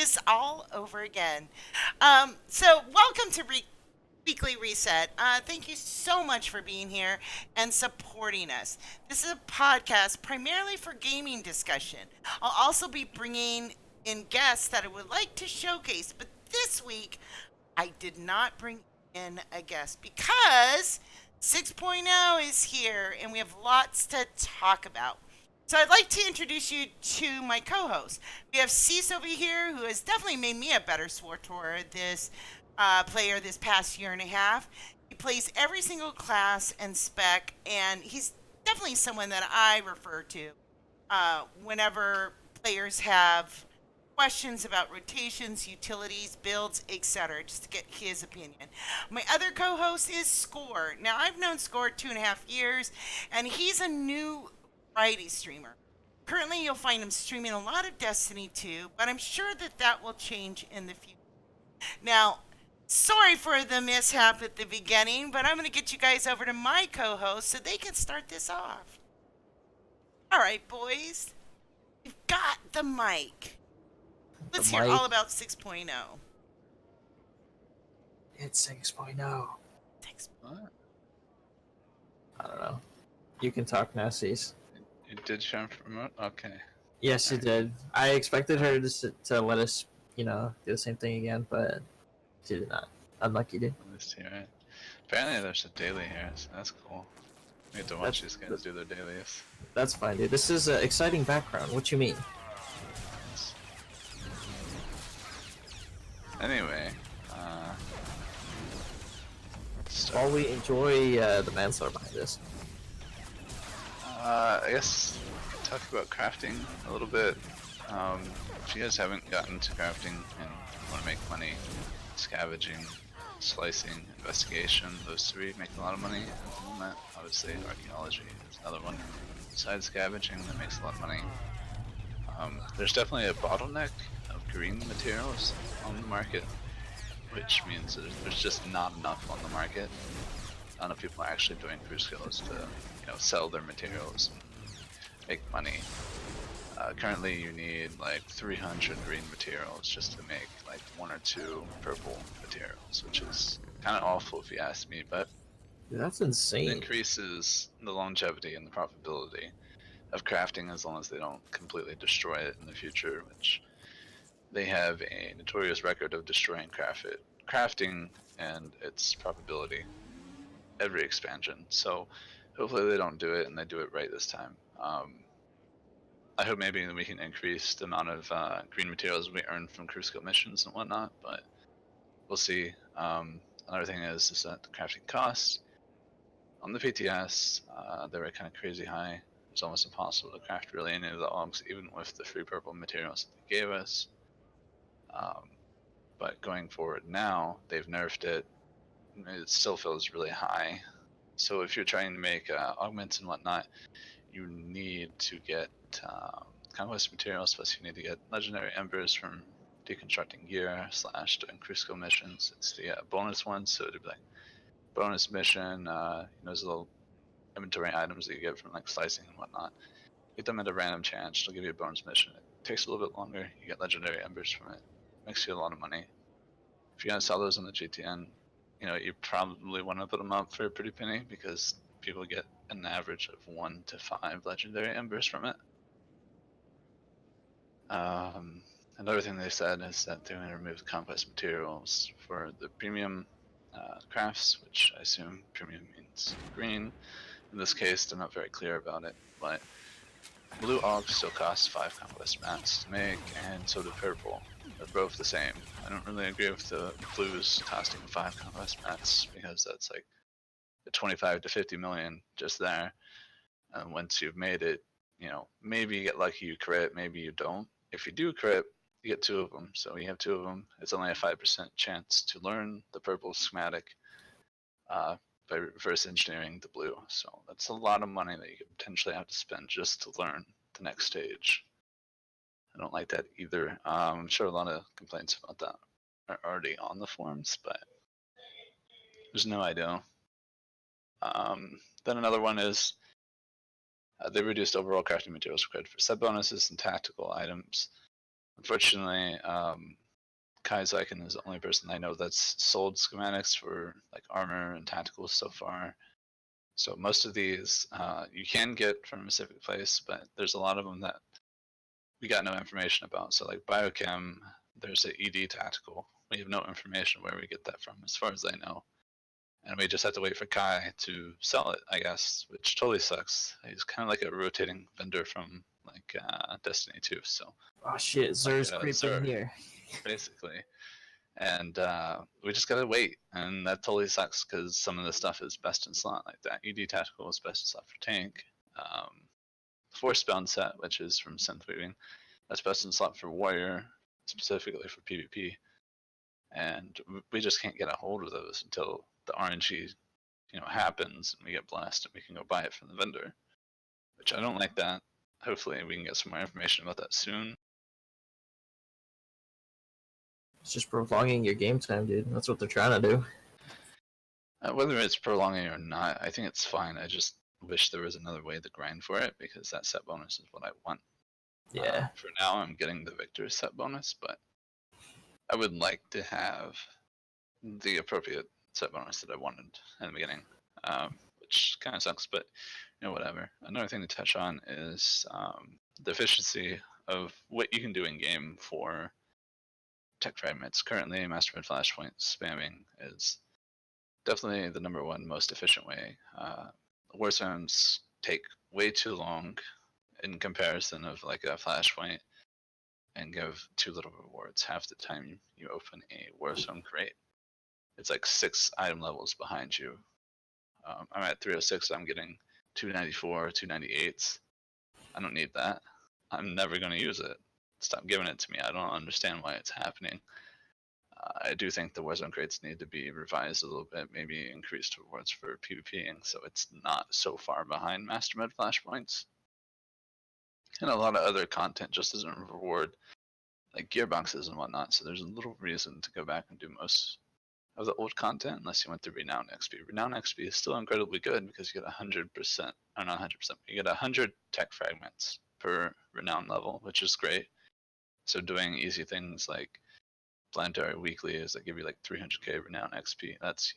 this all over again. So welcome to Weekly Reset. Thank you so much for being here and supporting us. This is a podcast primarily for gaming discussion. I'll also be bringing in guests that I would like to showcase, but this week I did not bring in a guest because 6.0 is here and we have lots to talk about. So I'd like to introduce you to my co-host. We have Cease over here, who has definitely made me a better SWTOR this player this past year and a half. He plays every single class and spec, and he's definitely someone that I refer to whenever players have questions about rotations, utilities, builds, etc., just to get his opinion. My other co host is Score. Now, I've known Score 2.5 years, and he's a new variety streamer. Currently, you'll find him streaming a lot of Destiny 2, but I'm sure that that will change in the future. Now, sorry for the mishap at the beginning, but I'm going to get you guys over to my co host so they can start this off. All right, boys, you've got the mic. The Let's hear all mic, about 6.0. it's 6.0. Thanks. What? I don't know. You can talk now, Cease. You did show remote? Okay. Yes, she did. I expected her to let us, do the same thing again, but she did not. Unlucky, dude. Let's see, right? Apparently there's a daily here, so that's cool. We get to watch these guys do their dailies. That's fine, dude. This is an exciting background. What you mean? Anyway, While we enjoy the manslaughter behind this. I guess talk about crafting a little bit. If you guys haven't gotten to crafting and want to make money, scavenging, slicing, investigation, those three make a lot of money at the moment. Obviously, archaeology is another one besides scavenging that makes a lot of money. There's definitely a bottleneck of green materials on the market, which means there's just not enough on the market. Not enough people are actually doing crew skills to, sell their materials and make money. Currently, you need like 300 green materials just to make like 1 or 2 purple materials, which is kind of awful if you ask me, but Dude, that's it insane. increases the longevity and the profitability of crafting as long as they don't completely destroy it in the future, which they have a notorious record of destroying crafting and its profitability every expansion. So hopefully they don't do it and they do it right this time. I hope maybe we can increase the amount of green materials we earn from crew skill missions and whatnot, but we'll see. Another thing is that the crafting costs on the PTS, they were kind of crazy high. It's almost impossible to craft really any of the ogs, even with the free purple materials that they gave us. But going forward now, they've nerfed it. It still feels really high. So if you're trying to make augments and whatnot, you need to get conquest materials, plus you need to get legendary embers from deconstructing gear / doing crew skill missions. It's the bonus ones, so it'd be like bonus mission, those little inventory items that you get from like slicing and whatnot. Get them at a random chance, it'll give you a bonus mission. It takes a little bit longer, you get legendary embers from it. Makes you a lot of money. If you're gonna sell those on the GTN, you probably want to put them up for a pretty penny because people get an average of 1 to 5 legendary embers from it. Another thing they said is that they're going to remove the conquest materials for the premium crafts, which I assume premium means green. In this case, they're not very clear about it, but blue Aug still costs 5 conquest mats to make, and so do purple. They're both the same. I don't really agree with the blues costing 5 conquest mats because that's like the 25 to 50 million just there. And once you've made it, maybe you get lucky you crit, maybe you don't. If you do crit, you get 2 of them. So you have 2 of them. It's only a 5% chance to learn the purple schematic by reverse engineering the blue. So that's a lot of money that you could potentially have to spend just to learn the next stage. I don't like that either. I'm sure a lot of complaints about that are already on the forums, but there's no idea. Then another one is they reduced overall crafting materials required for set bonuses and tactical items. Unfortunately, Kai Zyken is the only person I know that's sold schematics for like armor and tacticals so far. So most of these you can get from a specific place, but there's a lot of them that we got no information about. So like Biochem, there's a ED tactical. We have no information where we get that from, as far as I know. And we just have to wait for Kai to sell it, I guess, which totally sucks. He's kind of like a rotating vendor from like Destiny 2, so Oh shit, like Zer's creeping here. basically. And we just gotta wait, and that totally sucks because some of the stuff is best in slot, like that ED tactical is best in slot for tank. Force bound set, which is from Synth Weaving, that's best in slot for warrior, specifically for PvP. And we just can't get a hold of those until the RNG, happens and we get blessed and we can go buy it from the vendor. Which I don't like that. Hopefully we can get some more information about that soon. It's just prolonging your game time, dude. That's what they're trying to do. Whether it's prolonging or not, I think it's fine. I just wish there was another way to grind for it because that set bonus is what I want. Yeah. For now, I'm getting the victor set bonus, but I would like to have the appropriate set bonus that I wanted in the beginning, which kind of sucks, but whatever. Another thing to touch on is the efficiency of what you can do in game for tech fragments. Currently, Mastermind Flashpoint spamming is definitely the number one most efficient way. War zones take way too long in comparison of like a Flashpoint and give too little rewards. Half the time you open a Warzone crate, it's like 6 item levels behind you. I'm at 306, I'm getting 294, 298s. I don't need that. I'm never going to use it. Stop giving it to me. I don't understand why it's happening. I do think the Warzone crates need to be revised a little bit, maybe increased rewards for PvPing so it's not so far behind Mastermed Flashpoints. And a lot of other content just doesn't reward like gearboxes and whatnot, so there's a little reason to go back and do most of the old content unless you went to Renown XP. Renown XP is still incredibly good because you get 100%, or not 100%, you get 100 tech fragments per Renown level, which is great. So doing easy things like planetary weeklies that give you like 300k Renown XP, that's,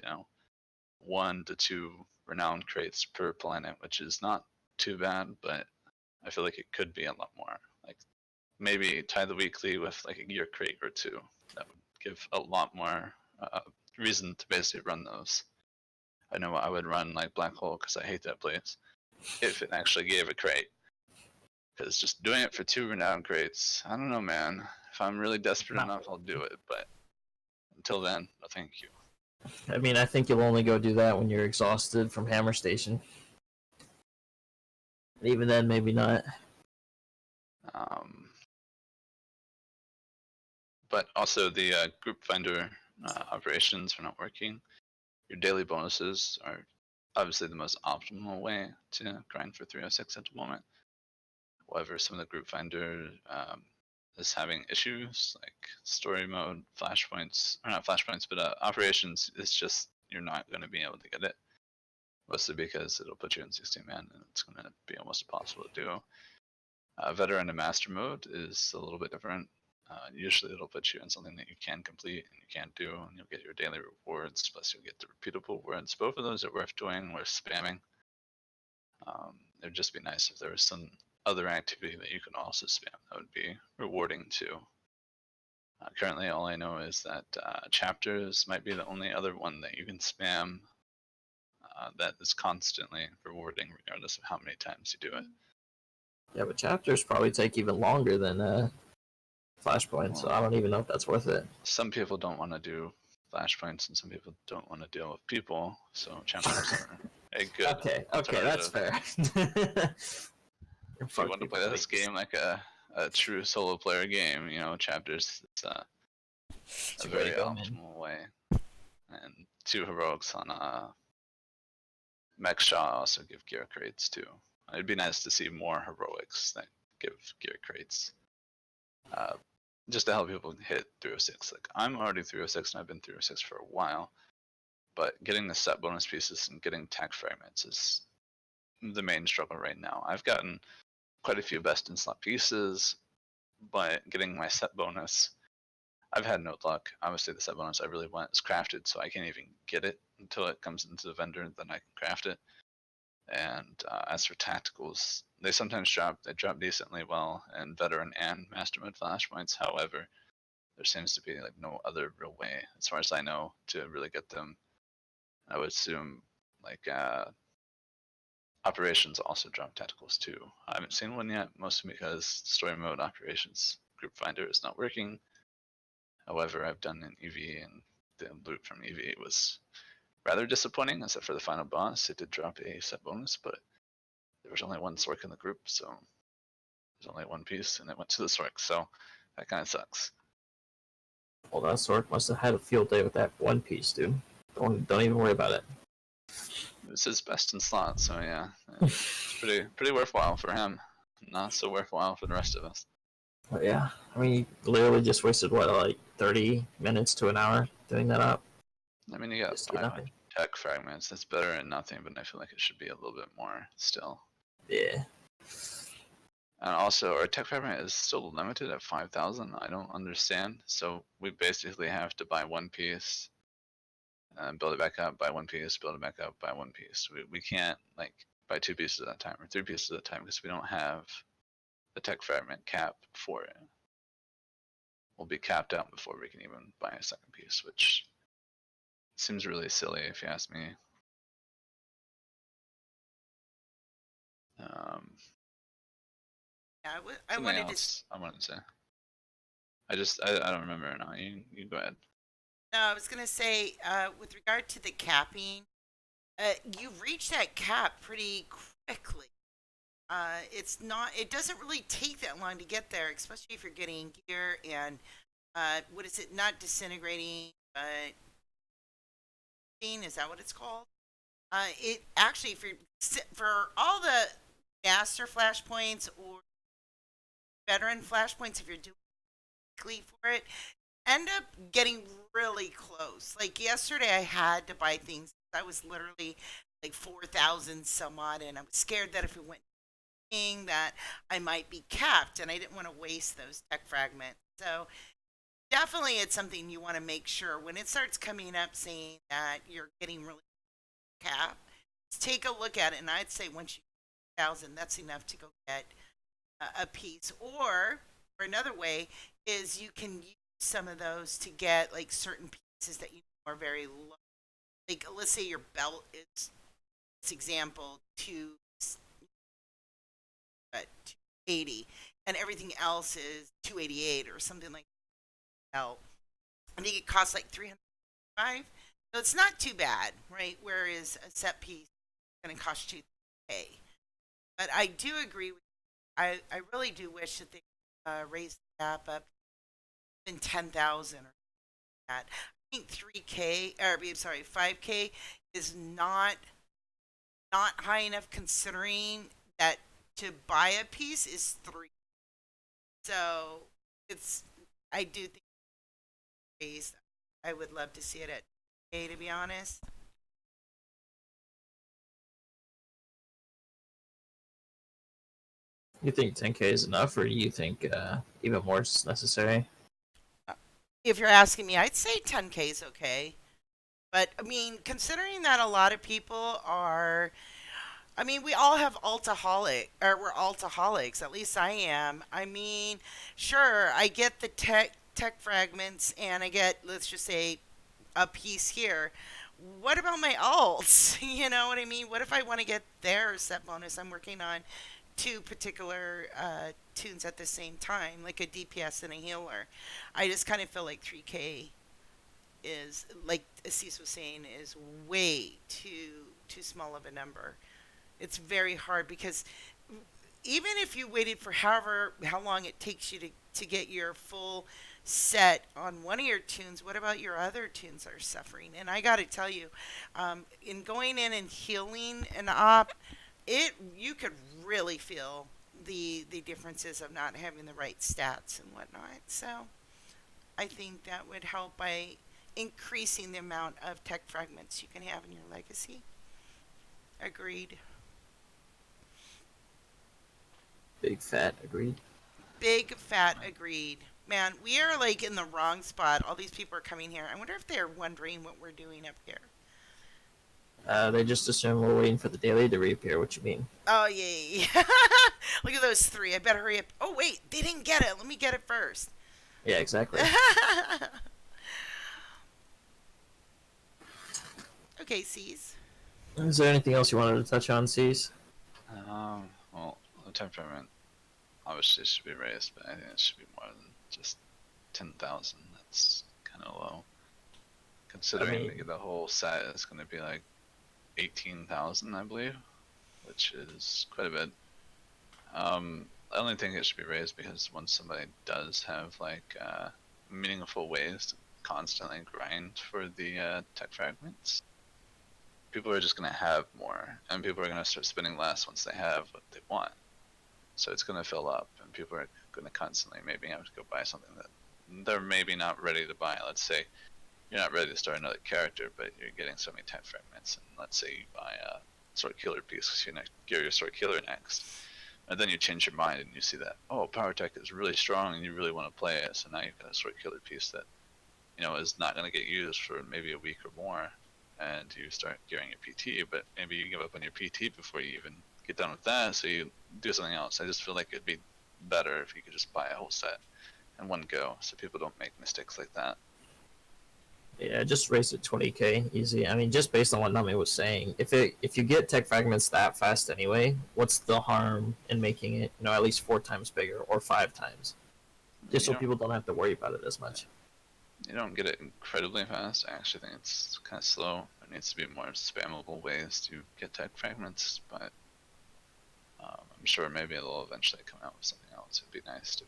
1 to 2 Renown crates per planet, which is not too bad, but I feel like it could be a lot more. Like maybe tie the weekly with like a gear crate or two. That would give a lot more reason to basically run those. I know I would run like Black Hole because I hate that place if it actually gave a crate. Because just doing it for 2 renowned crates, I don't know, man. If I'm really desperate enough, I'll do it. But until then, no thank you. I mean, I think you'll only go do that when you're exhausted from Hammer Station. Even then, maybe not. But also the group finder operations are not working. Your daily bonuses are obviously the most optimal way to grind for 306 at the moment. However, some of the group finder is having issues like story mode, flashpoints, or not flashpoints, but operations. It's just you're not going to be able to get it, mostly because it'll put you in 16 man and it's going to be almost impossible to do. Veteran and master mode is a little bit different. Usually it'll put you in something that you can complete and you can't do, and you'll get your daily rewards, plus you'll get the repeatable rewards. Both of those are worth doing, worth spamming. It would just be nice if there was some other activity that you can also spam. That would be rewarding too. Currently, all I know is that chapters might be the only other one that you can spam that is constantly rewarding, regardless of how many times you do it. Yeah, but chapters probably take even longer than Flashpoint, so I don't even know if that's worth it. Some people don't want to do flashpoints, and some people don't want to deal with people, so chapters are a good Okay, that's fair. If you want to play this game like a true solo player game, chapters is a very optimal way. And 2 heroics on Mech Shaw also give gear crates too. It'd be nice to see more heroics that give gear crates. Just to help people hit 306. Like I'm already 306 and I've been 306 for a while, but getting the set bonus pieces and getting tech fragments is the main struggle right now. I've gotten quite a few best in slot pieces, but getting my set bonus, I've had no luck. Obviously, the set bonus I really want is crafted, so I can't even get it until it comes into the vendor, then I can craft it. And as for tacticals, they sometimes drop. They drop decently well in veteran and master mode flashpoints. However, there seems to be like no other real way, as far as I know, to really get them. I would assume like operations also drop tacticals too. I haven't seen one yet, mostly because story mode operations group finder is not working. However, I've done an EV, and the loot from EV was rather disappointing, except for the final boss. It did drop a set bonus, but there was only one Sork in the group, so there's only one piece, and it went to the Sork, so that kind of sucks. Well, that Sork must have had a field day with that One Piece, dude. Don't even worry about it. It was his best in slot, so yeah, it's pretty worthwhile for him. Not so worthwhile for the rest of us. But yeah, I mean, you literally just wasted what, like 30 minutes to an hour doing that up. I mean, you got Just to get 500 nothing. tech fragments. That's better than nothing, but I feel like it should be a little bit more still. Yeah. And also, our tech fragment is still limited at 5,000. I don't understand. So we basically have to buy one piece, build it back up, buy one piece, build it back up, buy one piece. We can't like buy two pieces at a time or three pieces at a time because we don't have the tech fragment cap for it. We'll be capped out before we can even buy a second piece, which seems really silly if you ask me. Um, Yeah, I Something wanted to. else I wanted to say. I don't remember now. You go ahead. No, I was gonna say, with regard to the capping, you reach that cap pretty quickly. It's not. It doesn't really take that long to get there, especially if you're getting gear and what is it? Not disintegrating, but is that what it's called? It actually for all the master flashpoints or veteran flashpoints, if you're doing weekly for it, end up getting really close. Like yesterday, I had to buy things. I was literally like 4,000 some odd, and I was scared that if it went that I might be capped, and I didn't want to waste those tech fragments. So definitely, it's something you want to make sure when it starts coming up saying that you're getting really capped. Take a look at it, and I'd say once you 1,000, that's enough to go get a piece. Or another way is you can use some of those to get like certain pieces that you know are very low. Like let's say your belt is, this example, to 280, and everything else is 288 or something like that. I think it costs like 305. So it's not too bad, right? Whereas a set piece is going to cost you 2K. But I do agree with you. I really do wish that they raised the cap up in 10,000 or that. I think 3K, or I'm sorry, 5K is not high enough considering that to buy a piece is three. So it's, I do think raised. I would love to see it at A, to be honest. You think 10K is enough, or do you think even more is necessary? If you're asking me, I'd say 10K is okay. But I mean, considering that a lot of people are, I mean, we all have altaholic, or we're altaholics. At least I am. I mean, sure, I get the tech fragments, and I get, let's just say, a piece here. What about my alts? You know what I mean? What if I want to get their set bonus? I'm working on two particular tunes at the same time, like a DPS and a healer. I just kind of feel like 3K is, like Assis was saying, is way too small of a number. It's very hard because even if you waited for however how long it takes you to get your full set on one of your tunes, what about your other tunes that are suffering? And I got to tell you, in going in and healing an op, it you could really feel the differences of not having the right stats and whatnot. So I think that would help by increasing the amount of tech fragments you can have in your legacy. Agreed. Big fat agreed. Big fat agreed. Man, we are like in the wrong spot. All these people are coming here. I wonder if they're wondering what we're doing up here. They just assume we're waiting for the daily to reappear. What you mean? Oh, yeah, yeah. Look at those three. I better hurry up. Oh, wait. They didn't get it. Let me get it first. Yeah, exactly. Okay, C's. Is there anything else you wanted to touch on, C's? Well, the temperament obviously should be raised, but I think it should be more than just 10,000. That's kind of low. Considering mean- the whole set is going to be like 18,000, I believe, which is quite a bit. I only think it should be raised because once somebody does have like meaningful ways to constantly grind for the tech fragments, people are just going to have more, and people are going to start spending less once they have what they want. So it's going to fill up, and people are going to constantly maybe have to go buy something that they're maybe not ready to buy. Let's say you're not ready to start another character, but you're getting so many tech fragments, and let's say you buy a sword killer piece because you're gear your sword killer next, and then you change your mind and you see that, oh, power tech is really strong and you really want to play it, so now you've got a sword killer piece that is not going to get used for maybe a week or more, and you start gearing your PT, but maybe you give up on your PT before you even get done with that, so you do something else. I just feel like it'd be better if you could just buy a whole set in one go, so people don't make mistakes like that. Yeah, just raise it 20k easy. I mean, just based on what Nami was saying, if you get tech fragments that fast anyway, what's the harm in making it at least 4 times bigger or 5 times, just so people don't have to worry about it as much. You don't get it incredibly fast. I actually think it's kind of slow. There needs to be more spammable ways to get tech fragments, but I'm sure maybe they'll eventually come out with something else. It'd be nice to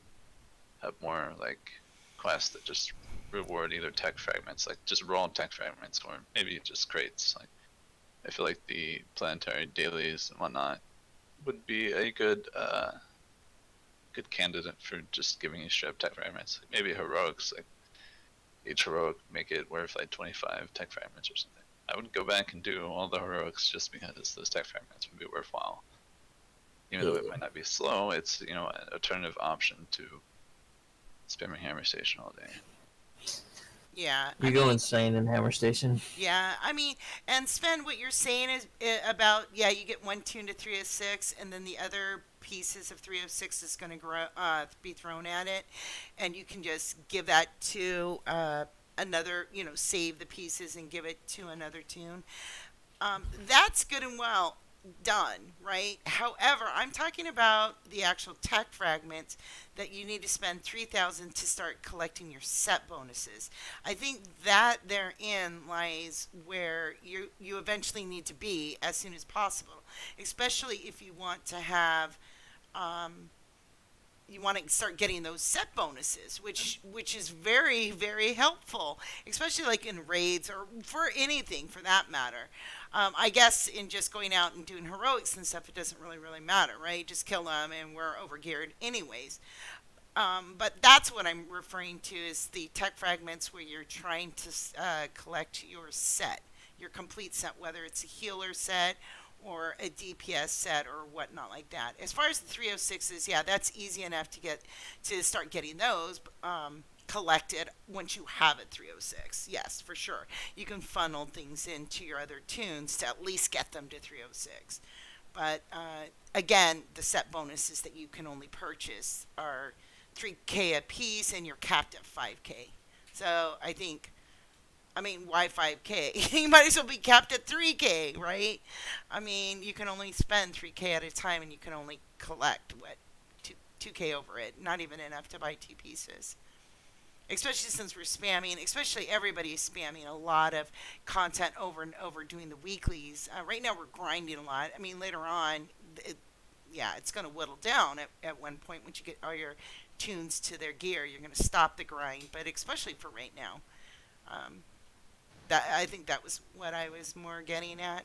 have more like quests that just reward either tech fragments, like just raw tech fragments, or maybe just crates. Like I feel like the planetary dailies and whatnot would be a good candidate for just giving you straight up tech fragments. Like maybe heroics, like each heroic make it worth like 25 tech fragments or something. I would go back and do all the heroics just because those tech fragments would be worthwhile. Even though it might not be slow, it's an alternative option to spamming Hammer Station all day. Yeah. You go insane in Hammer Station. Yeah, I mean, and Sven, what you're saying is about, yeah, you get one tune to 306, and then the other pieces of 306 is going to be thrown at it, and you can just give that to another, save the pieces and give it to another tune. That's good and well done, right? However, I'm talking about the actual tech fragments that you need to spend 3,000 to start collecting your set bonuses. I think that therein lies where you eventually need to be as soon as possible, especially if you want to have you want to start getting those set bonuses, which is very, very helpful, especially like in raids or for anything for that matter. I guess in just going out and doing heroics and stuff, it doesn't really matter, right? Just kill them and we're overgeared anyways. But that's what I'm referring to is the tech fragments where you're trying to collect your set, your complete set, whether it's a healer set or a DPS set or whatnot like that. As far as the 306s, yeah, that's easy enough to start getting those collected once you have a 306. Yes, for sure. You can funnel things into your other tunes to at least get them to 306. But again, the set bonuses that you can only purchase are 3k a piece and you're capped at 5k. So I mean, why 5k? You might as well be capped at 3k, right? I mean, you can only spend 3k at a time and you can only collect, 2k over it. Not even enough to buy 2 pieces. Especially since we're spamming, especially everybody is spamming a lot of content over and over doing the weeklies. Right now we're grinding a lot. I mean, later on, it's going to whittle down at one point once you get all your tunes to their gear. You're going to stop the grind, but especially for right now. I think that was what I was more getting at.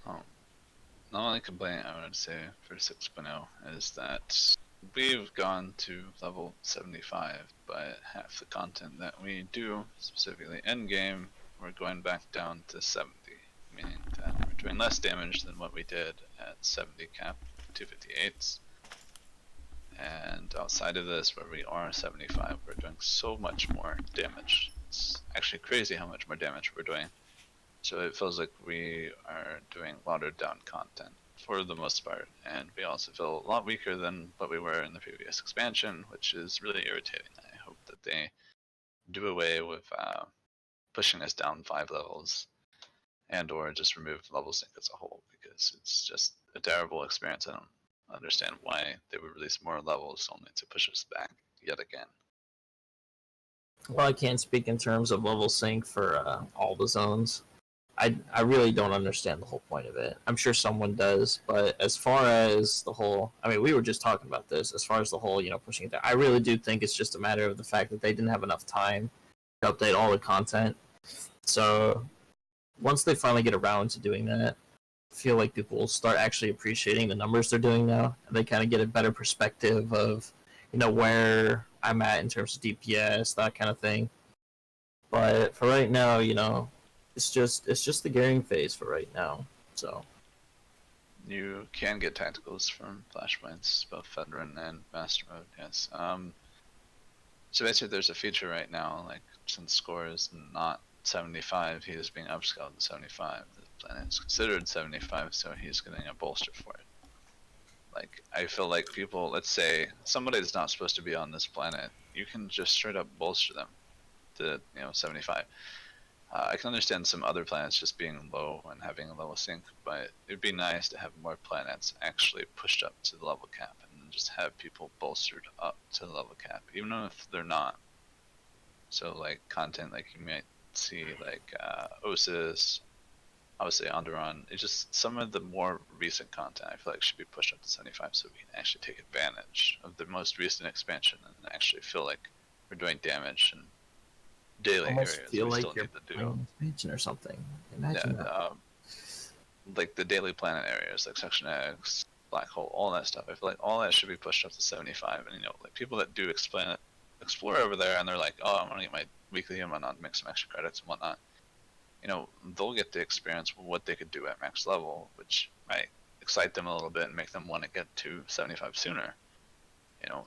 Oh, the only complaint I would say for 6.0 is that we've gone to level 75, but half the content that we do, specifically end game, we're going back down to 70, meaning that we're doing less damage than what we did at 70 cap 258s. And outside of this, where we are 75, we're doing so much more damage. It's actually crazy how much more damage we're doing. So it feels like we are doing watered down content for the most part, and we also feel a lot weaker than what we were in the previous expansion, which is really irritating. I hope that they do away with pushing us down 5 levels, and or just remove level sync as a whole, because it's just a terrible experience. I don't understand why they would release more levels only to push us back yet again. Well, I can't speak in terms of level sync for all the zones. I really don't understand the whole point of it. I'm sure someone does, but as far as the whole, I mean, we were just talking about this. As far as the whole, pushing it down, I really do think it's just a matter of the fact that they didn't have enough time to update all the content. So once they finally get around to doing that, I feel like people will start actually appreciating the numbers they're doing now, and they kind of get a better perspective of, where I'm at in terms of DPS, that kind of thing. But for right now, it's just the gearing phase for right now. So You can get tacticals from flashpoints, both veteran and master mode. Yes. So basically, there's a feature right now, like since score is not 75, he is being upscaled to 75. The planet is considered 75, so he's getting a bolster for it. Like, I feel like people, let's say somebody that's not supposed to be on this planet, you can just straight up bolster them to 75. I can understand some other planets just being low and having a low sync, but it'd be nice to have more planets actually pushed up to the level cap and just have people bolstered up to the level cap, even if they're not. So like content like you might see like Osis, obviously Onderon, it's just some of the more recent content I feel like should be pushed up to 75 so we can actually take advantage of the most recent expansion and actually feel like we're doing damage and daily almost areas feel we like still you're need to do. playing expansion or something. Imagine Yeah, that. like the daily planet areas, like Section X, Black Hole, all that stuff. I feel like all that should be pushed up to 75. And like people that do explore over there, and they're like, oh, I'm gonna get my weekly and whatnot, make some extra credits and whatnot. They'll get to experience what they could do at max level, which might excite them a little bit and make them want to get to 75 sooner.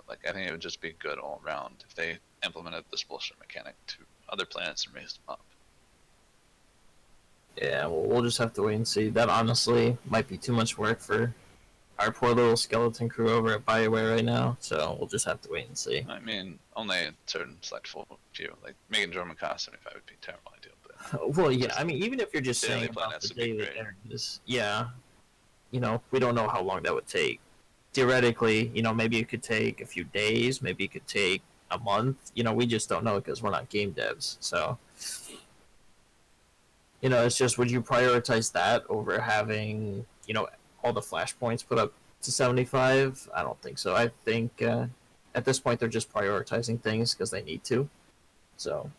Like I think it would just be good all around if they implemented this bullshit mechanic to other planets and raised them up. Yeah, well, we'll just have to wait and see. That honestly might be too much work for our poor little skeleton crew over at Bioware right now. So we'll just have to wait and see. I mean, only a certain select few. Like making German cost 75 would be a terrible idea, but Well, yeah, I mean, even if you're just daily saying about planets the would be daily great. areas, yeah, we don't know how long that would take. Theoretically, maybe it could take a few days, maybe it could take a month. We just don't know because we're not game devs. So, it's just would you prioritize that over having, all the flashpoints put up to 75? I don't think so. I think at this point they're just prioritizing things because they need to. So,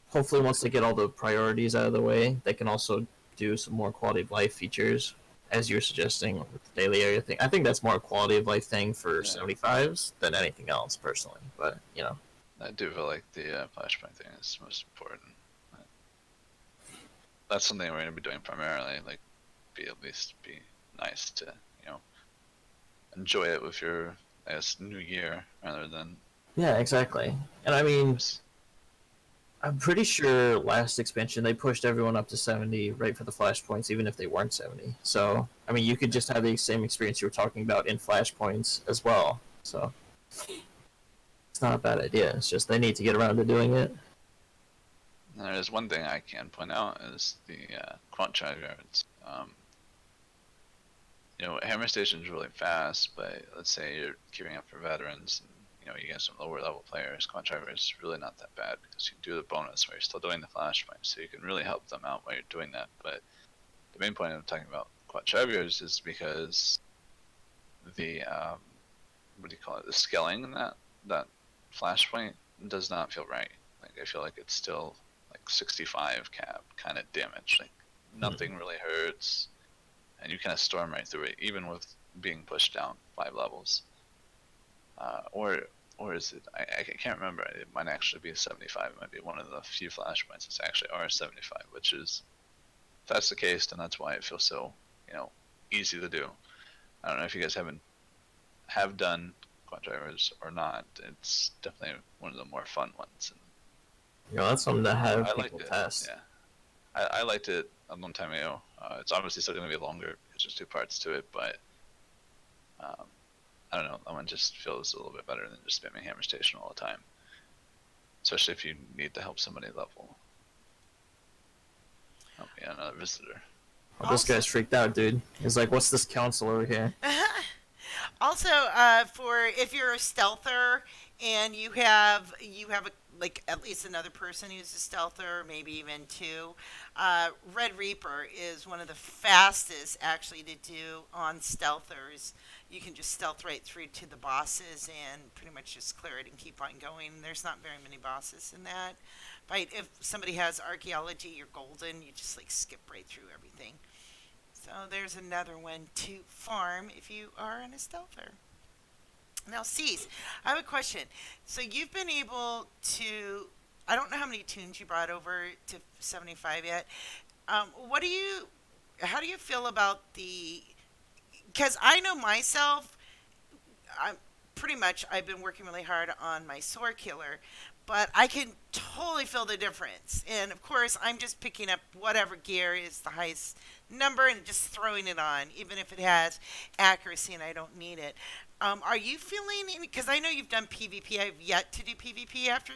hopefully, once they get all the priorities out of the way, they can also do some more quality of life features, as you're suggesting with the daily area thing. I think that's more a quality of life thing for Yeah. 75s than anything else, personally. But I do feel like the flashpoint thing is most important. That's something we're going to be doing primarily. Like, at least be nice to enjoy it with your new year rather than yeah, exactly. And I mean, just, I'm pretty sure last expansion they pushed everyone up to 70 right for the flashpoints, even if they weren't 70. So I mean, you could just have the same experience you were talking about in flashpoints as well. So it's not a bad idea. It's just they need to get around to doing it. There's one thing I can point out is the quant guards. Hammer Station is really fast, but let's say you're queuing up for veterans, and you get some lower level players. Quant Driver is really not that bad because you do the bonus where you're still doing the flashpoint, so you can really help them out while you're doing that. But the main point I'm talking about Quant Drivers is because the what do you call it? The scaling in that flashpoint does not feel right. Like I feel like it's still like 65 cap kind of damage. Like nothing really hurts, and you kind of storm right through it, even with being pushed down 5 levels. Or is it? I can't remember. It might actually be 75. It might be one of the few flashpoints that's actually R75, which is if that's the case, then that's why it feels so easy to do. I don't know if you guys haven't have done quad drivers or not, it's definitely one of the more fun ones. And That's something to have I people liked it. test. Yeah, I liked it a long time ago. It's obviously still going to be longer because there's 2 parts to it, but um, I don't know. That one just feels a little bit better than just spamming Hammer Station all the time, especially if you need to help somebody level. Oh yeah, another visitor. Oh, this Also, guy's freaked out, dude. He's like, "What's this council over here?" also, for if you're a stealther and you have a like at least another person who's a stealther, maybe even two. Red Reaper is one of the fastest actually to do on stealthers. You can just stealth right through to the bosses and pretty much just clear it and keep on going. There's not very many bosses in that. But if somebody has archaeology, you're golden. You just like skip right through everything. So there's another one to farm if you are an stealther. Now, Cease, I have a question. So you've been able to, I don't know how many tunes you brought over to 75 yet. What do you, how do you feel about the, because I know myself, I'm pretty much I've been working really hard on my sword killer, but I can totally feel the difference. And of course, I'm just picking up whatever gear is the highest number and just throwing it on, even if it has accuracy and I don't need it. Are you feeling any? Because I know you've done PvP. I've yet to do PvP after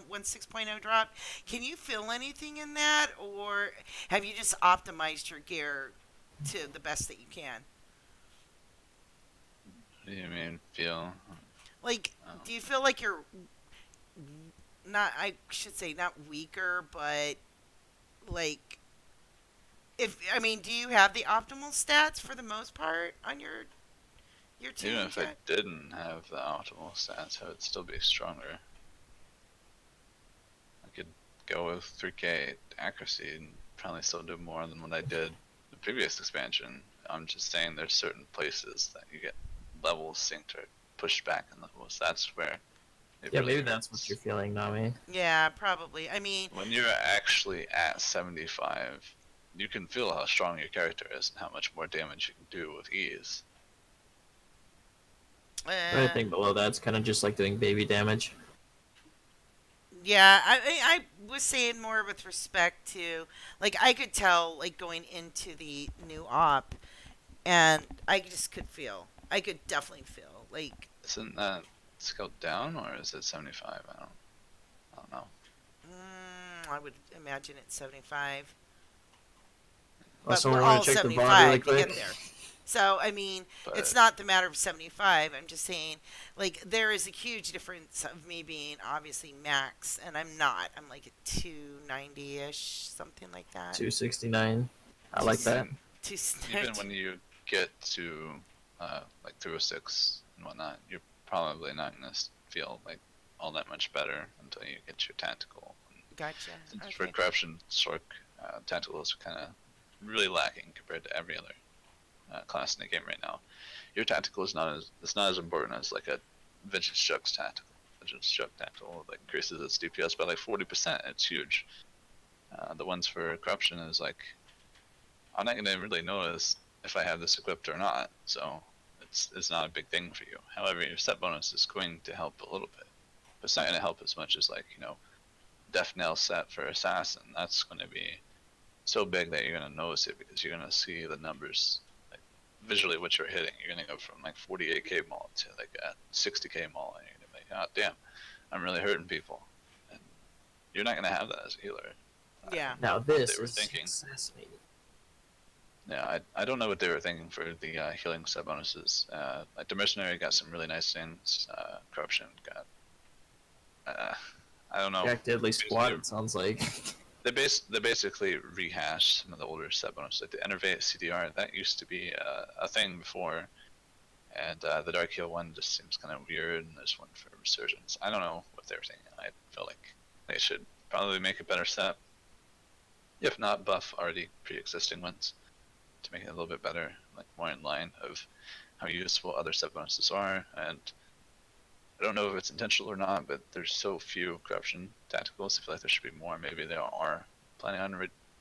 when 6.0 dropped. Can you feel anything in that, or have you just optimized your gear to the best that you can? What do you mean feel? Like, Um, do you feel like you're not, I should say not weaker, but like if I mean, do you have the optimal stats for the most part on your Even tunes if I yet? didn't have the optimal stats, I would still be stronger. I could go with 3k accuracy and probably still do more than what I did the previous expansion. I'm just saying there's certain places that you get levels synced or pushed back in levels. That's where it Yeah, really maybe that's what you're hurts. feeling, Nami. Yeah, probably. I mean, When you're actually at 75, you can feel how strong your character is and how much more damage you can do with ease. uh, Anything below that's kind of just like doing baby damage. yeah, I was saying more with respect to like I could tell like going into the new op, and I just could feel. I could definitely feel like Isn't that scaled down or is it 75? I don't know. I would imagine it's 75. But Also, we're want all to check the VOD really 75 to get quick? there. So, I mean, it's But not the matter of 75. I'm just saying, like, there is a huge difference of me being obviously max, and I'm not. I'm like a 290 ish, something like that. 269. I Two, like I that. mean, two, even when you get to like 306 and whatnot, you're probably not gonna feel like all that much better until you get your tactical. And gotcha. since for Okay. corruption, Sork tactical is kind of really lacking compared to every other class in the game right now. Your tactical is not as it's not as important as like a vintage Shuck's tactical. Vintage Shuck tactical like increases its DPS by like 40%. It's huge. The ones for corruption is like I'm not gonna really notice if I have this equipped or not, so it's not a big thing for you. However, your set bonus is going to help a little bit, but it's not gonna help as much as like Death Nail set for assassin. That's gonna be so big that you're gonna notice it because you're gonna see the numbers like visually what you're hitting. You're gonna go from like 48k maul to like a 60k maul, and you're gonna be like, oh damn, I'm really hurting people, and you're not gonna have that as a healer. I Yeah. don't Now know what they this were is thinking. assassinated. Yeah, I don't know what they were thinking for the healing sub bonuses. Like the mercenary got some really nice things. Corruption got I don't know. Jack Diddley Basically, squad, it sounds like. they basically rehashed some of the older sub bonuses. Like the Enervate CDR that used to be a thing before, and the Dark Heal one just seems kind of weird. And there's one for Resurgence. I don't know what they were thinking. I feel like they should probably make a better set, if not buff already pre-existing ones to make it a little bit better, like more in line of how useful other set bonuses are. And I don't know if it's intentional or not, but there's so few corruption tacticals. I feel like there should be more. Maybe they are planning on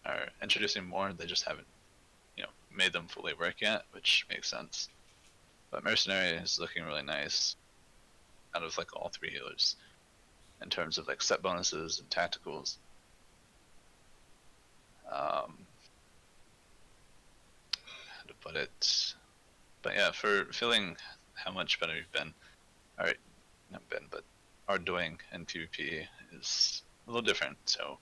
or introducing more. They just haven't, made them fully work yet, which makes sense. But Mercenary is looking really nice out of like all three healers in terms of like set bonuses and tacticals. How to put it? But yeah, for feeling how much better you've been, or not been, but are doing in PvP is a little different. So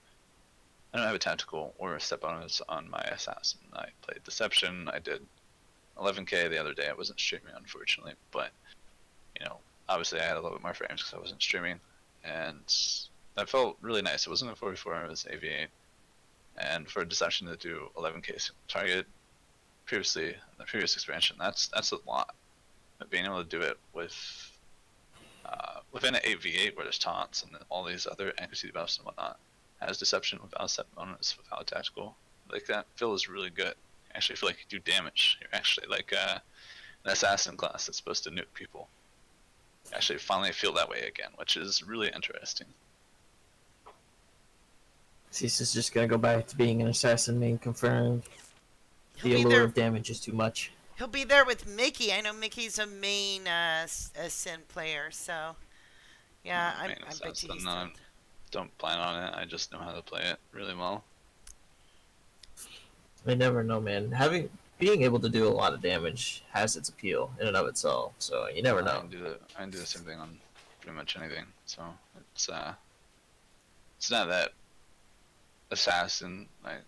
I don't have a tactical or a set bonus on my assassin. I played Deception. I did 11k the other day. I wasn't streaming, unfortunately, but you know, obviously I had a little bit more frames because I wasn't streaming, and that felt really nice. It wasn't a 44, it was AV8, and for Deception to do 11k target previously in the previous expansion, that's a lot. But being able to do it with within an 8v8 where there's taunts and all these other accuracy buffs and whatnot, as Deception without set bonus, without tactical, like that feels really good. You actually feel like you do damage. You're actually like an assassin class that's supposed to nuke people. You actually finally feel that way again, which is really interesting. Cease just gonna go back to being an assassin main confirmed. He'll The be allure there. of damage is too much. He'll be there with Mickey. I know Mickey's a main Sin player, so yeah, I Main bet you assassin, he's no, I thrilled. don't plan on it. I just know how to play it really well. I never know, man. Being able to do a lot of damage has its appeal in and of itself. So you never I know. can do the same thing on pretty much anything. So it's not that assassin like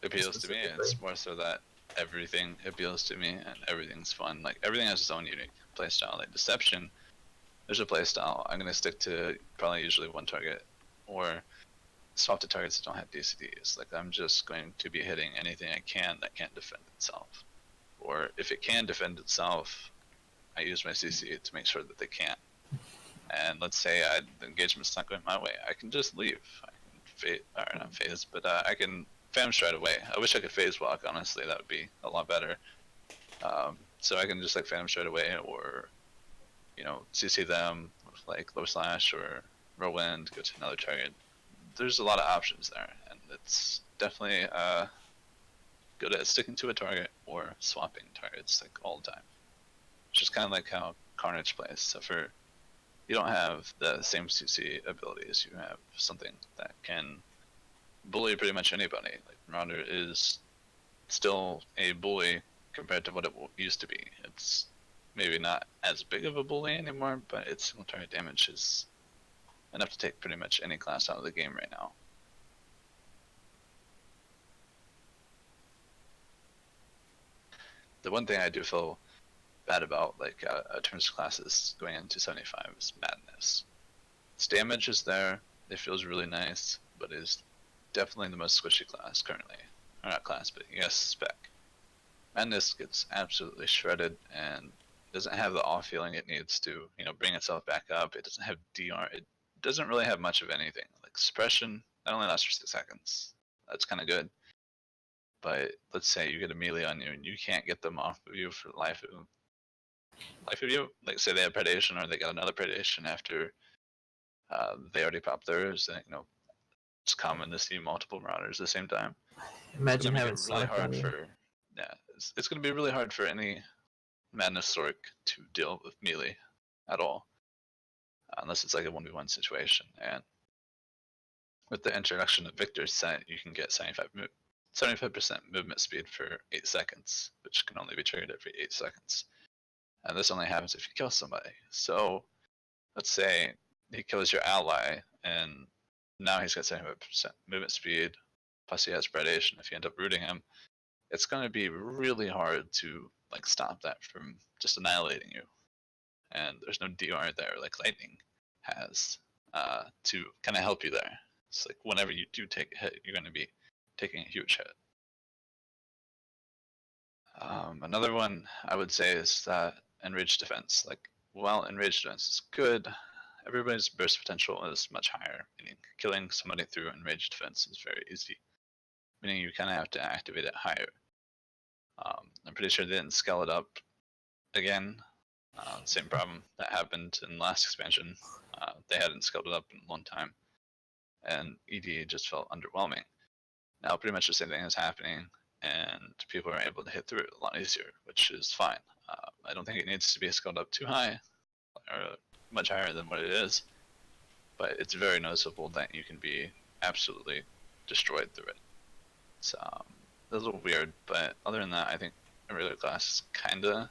appeals to me. It's more so that everything appeals to me and everything's fun. Like everything has its own unique playstyle. Like Deception, there's a playstyle. I'm gonna stick to probably usually one target, or swap to targets that don't have DCDs. Like I'm just going to be hitting anything I can that can't defend itself. Or if it can defend itself, I use my CC to make sure that they can't. And let's say the engagement's not going my way, I can just leave. I can or not phase, but I can fam straight away. I wish I could phase walk, honestly, that would be a lot better. So I can just like phantom straight away, or you know, CC them with like low slash or whirlwind, go to another target. There's a lot of options there, and it's definitely good at sticking to a target or swapping targets like all the time. It's just kind of like how Carnage plays. So for you don't have the same CC abilities. You have something that can bully pretty much anybody. Like Marauder is still a bully compared to what it used to be. It's maybe not as big of a bully anymore, but its single target damage is enough to take pretty much any class out of the game right now. The one thing I do feel bad about, like turns classes going into 75, is Madness. Its damage is there. It feels really nice, but it is definitely the most squishy class currently. Or not class, but yes, spec. Madness gets absolutely shredded and doesn't have the off feeling it needs to, you know, bring itself back up. It doesn't have DR. It doesn't really have much of anything. Like suppression, that only lasts for 6 seconds. That's kind of good. But let's say you get a melee on you and you can't get them off of you for life of you. Like say they have predation or they got another predation after they already popped theirs. And, you know, it's common to see multiple marauders at the same time. It's gonna Imagine make having it really Sonic hard on you. for it's gonna be really hard for any Madness Sorc to deal with melee at all, unless it's like a 1v1 situation. And with the introduction of Victor's set, you can get 75% movement speed for 8 seconds, which can only be triggered every 8 seconds. And this only happens if you kill somebody. So let's say he kills your ally, and now he's got 75% movement speed, plus he has predation. If you end up rooting him, it's going to be really hard to like stop that from just annihilating you. And there's no DR there like Lightning has to kind of help you there. It's like whenever you do take a hit, you're going to be taking a huge hit. Another one I would say is enraged defense. Like while enraged defense is good, everybody's burst potential is much higher. Meaning killing somebody through enraged defense is very easy. Meaning you kind of have to activate it higher. I'm pretty sure they didn't scale it up again. Same problem that happened in the last expansion. They hadn't scaled it up in a long time, and ED just felt underwhelming. Now pretty much the same thing is happening, and people are able to hit through it a lot easier, which is fine. I don't think it needs to be scaled up too high, or much higher than what it is, but it's very noticeable that you can be absolutely destroyed through it. It's a little weird, but other than that, I think a regular class is kinda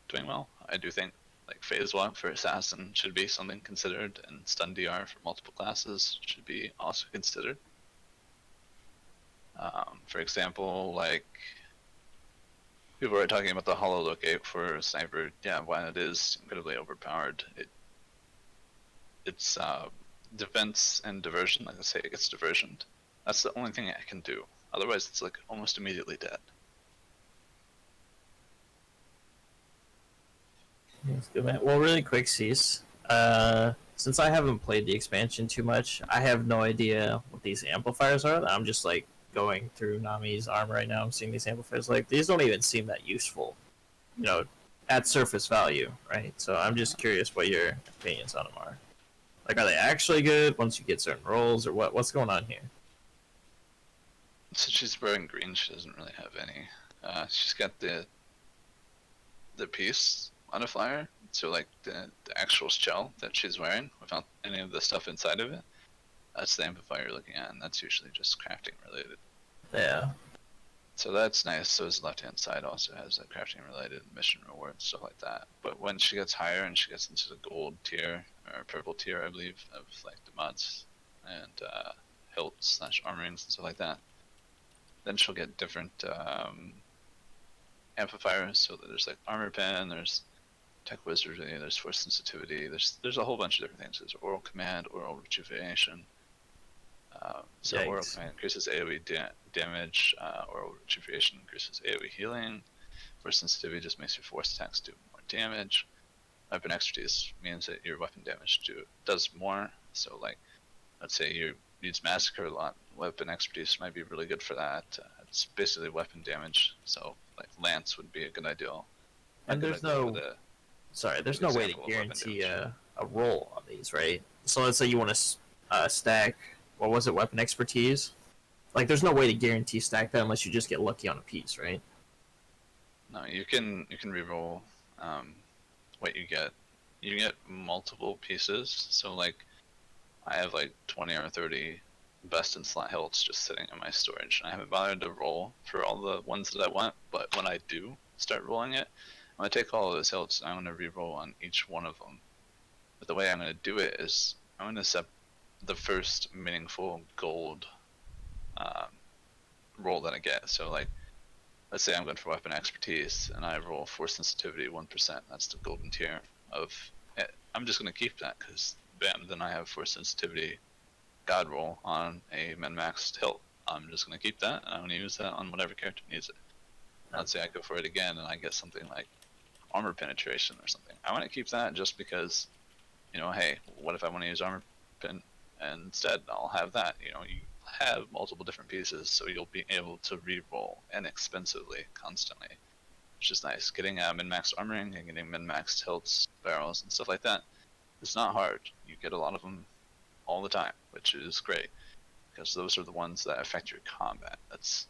doing well. I do think like phase walk for assassin should be something considered, and stun DR for multiple classes should be also considered. For example, like people are talking about the hollow locate for sniper. Yeah, while it is incredibly overpowered, it's defense and diversion. Like I say, it gets diversioned. That's the only thing it can do. Otherwise, it's like almost immediately dead. That's good, man. Well, really quick, Cease. Since I haven't played the expansion too much, I have no idea what these amplifiers are. I'm just like going through Nami's arm right now. I'm seeing these amplifiers. Like these don't even seem that useful, you know, at surface value, right? So I'm just curious what your opinions on them are. Like, are they actually good once you get certain roles, or what? What's going on here? So she's wearing green. She doesn't really have any. She's got the piece modifier. So like the actual shell that she's wearing without any of the stuff inside of it. That's the amplifier you're looking at, and that's usually just crafting related. Yeah. So that's nice. So his left hand side also has that crafting related mission rewards, stuff like that. But when she gets higher and she gets into the gold tier or purple tier, I believe, of like the mods and hilts / armorings and stuff like that, then she'll get different amplifiers. So there's like armor pen, there's tech wizardry, there's force sensitivity, there's a whole bunch of different things. There's oral command, oral rejuvenation. So oral Yikes. command increases AoE damage, oral rejuvenation increases AoE healing, force sensitivity just makes your force attacks do more damage. Weapon expertise means that your weapon damage does more. So like, let's say you use massacre a lot, weapon expertise might be really good for that. It's basically weapon damage. So like lance would be a good idea. And there's no there's no way to example of weapon guarantee damage. a roll on these, right? So let's say you want to stack, what was it, weapon expertise? Like, there's no way to guarantee stack that unless you just get lucky on a piece, right? No, you can reroll what you get. You get multiple pieces. So like, I have like 20 or 30 best in slot hilts just sitting in my storage, and I haven't bothered to roll for all the ones that I want. But when I do start rolling it, I'm gonna take all of those hilts and I'm gonna reroll on each one of them. But the way I'm gonna do it is I'm gonna set the first meaningful gold um, roll that I get. So like, let's say I'm going for weapon expertise and I roll force sensitivity 1%. That's the golden tier of it. I'm just going to keep that because bam, then I have force sensitivity god roll on a min-maxed hilt. I'm just going to keep that and I'm going to use that on whatever character needs it. Let's say I go for it again and I get something like armor penetration or something. I want to keep that just because, you know, hey, what if I want to use armor pen and instead I'll have that. You know, you have multiple different pieces, so you'll be able to re-roll inexpensively constantly, which is nice. Getting min-maxed armoring and getting min-maxed hilts, barrels, and stuff like that, it's not hard. You get a lot of them all the time, which is great, because those are the ones that affect your combat. That's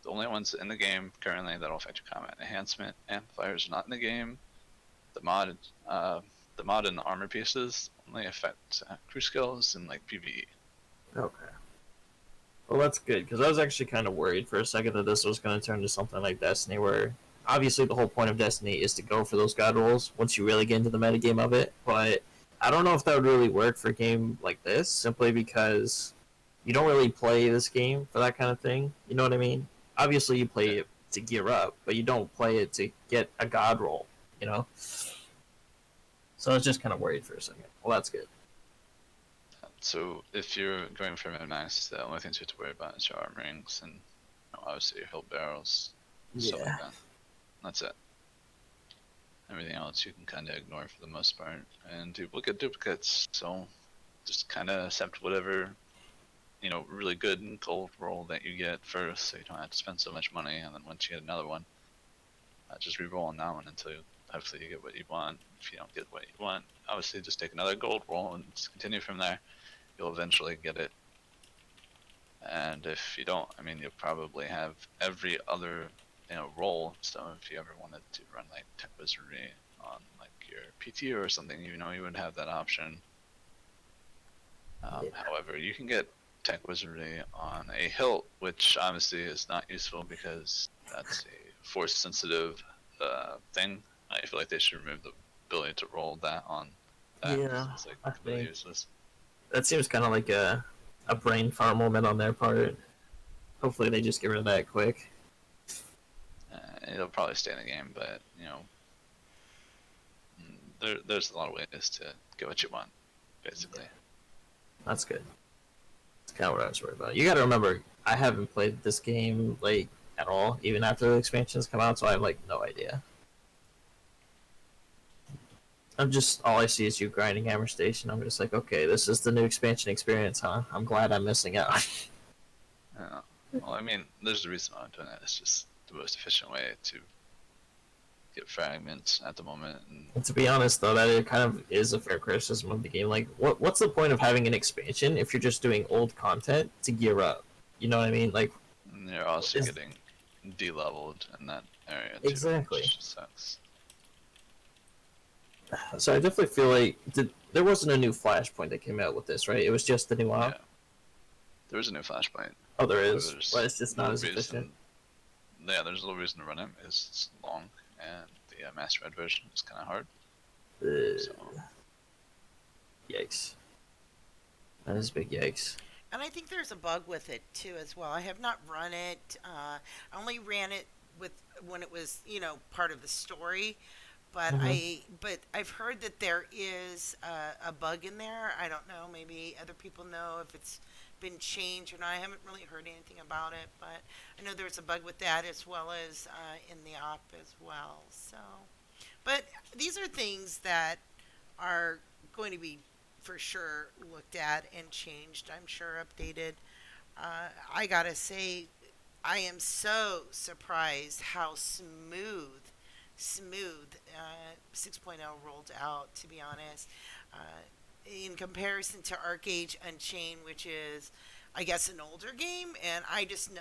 the only ones in the game currently that'll affect your combat. Enhancement amplifiers are not in the game. The mod and the armor pieces only affect crew skills and like PvE. Okay. Well, that's good, because I was actually kind of worried for a second that this was going to turn to something like Destiny, where obviously the whole point of Destiny is to go for those god rolls once you really get into the metagame of it, but I don't know if that would really work for a game like this, simply because you don't really play this game for that kind of thing. You know what I mean? Obviously, you play it to gear up, but you don't play it to get a god roll, you know? So I was just kind of worried for a second. Well, that's good. So if you're going for min-max, the only things you have to worry about is your arm rings and obviously your hilt barrels, stuff like that. That's it. Everything else you can kind of ignore for the most part. And duplicates, so just kind of accept whatever, you know, really good gold roll that you get first, so you don't have to spend so much money. And then once you get another one, just re-roll on that one until hopefully you get what you want. If you don't get what you want, obviously just take another gold roll and just continue from there. You'll eventually get it. And if you don't, I mean, you'll probably have every other roll. So if you ever wanted to run like Tech Wizardry on like your PT or something, you would have that option. Yeah. However, you can get Tech Wizardry on a hilt, which obviously is not useful because that's a force sensitive thing. I feel like they should remove the ability to roll that on that. Yeah, It's like I completely think useless. that seems kind of like a brain fart moment on their part. Hopefully, they just get rid of that quick. It'll probably stay in the game, but there's a lot of ways to get what you want, basically. That's good. That's kind of what I was worried about. You got to remember, I haven't played this game like at all, even after the expansions come out, so I have like no idea. I'm just all I see is you grinding Hammer Station. I'm just like, okay, this is the new expansion experience, huh? I'm glad I'm missing out. Well, I mean, there's a reason why I'm doing that. It's just the most efficient way to get fragments at the moment. And to be honest, though, that it kind of is a fair criticism of the game. Like, what's the point of having an expansion if you're just doing old content to gear up? You know what I mean? Like, And you're also getting de-leveled in that area too, exactly. which sucks. So I definitely feel like there wasn't a new Flashpoint that came out with this, right? It was just the new op. Yeah. There is a new Flashpoint. Oh, there is, but it's just not as efficient. Yeah, there's a little reason to run it. It's long, and the Master Red version is kind of hard. So. Yikes. That is a big yikes. And I think there's a bug with it too as well. I have not run it. I only ran it with when it was part of the story. But I've heard that there is a bug in there. I don't know. Maybe other people know if it's been changed or not. I haven't really heard anything about it, but I know there's a bug with that as well as in the op as well. So, but these are things that are going to be for sure looked at and changed. I'm sure updated. I gotta say, I am so surprised how smooth 6.0 rolled out. To be honest, in comparison to Arcade Unchained, which is, I guess, an older game, and I just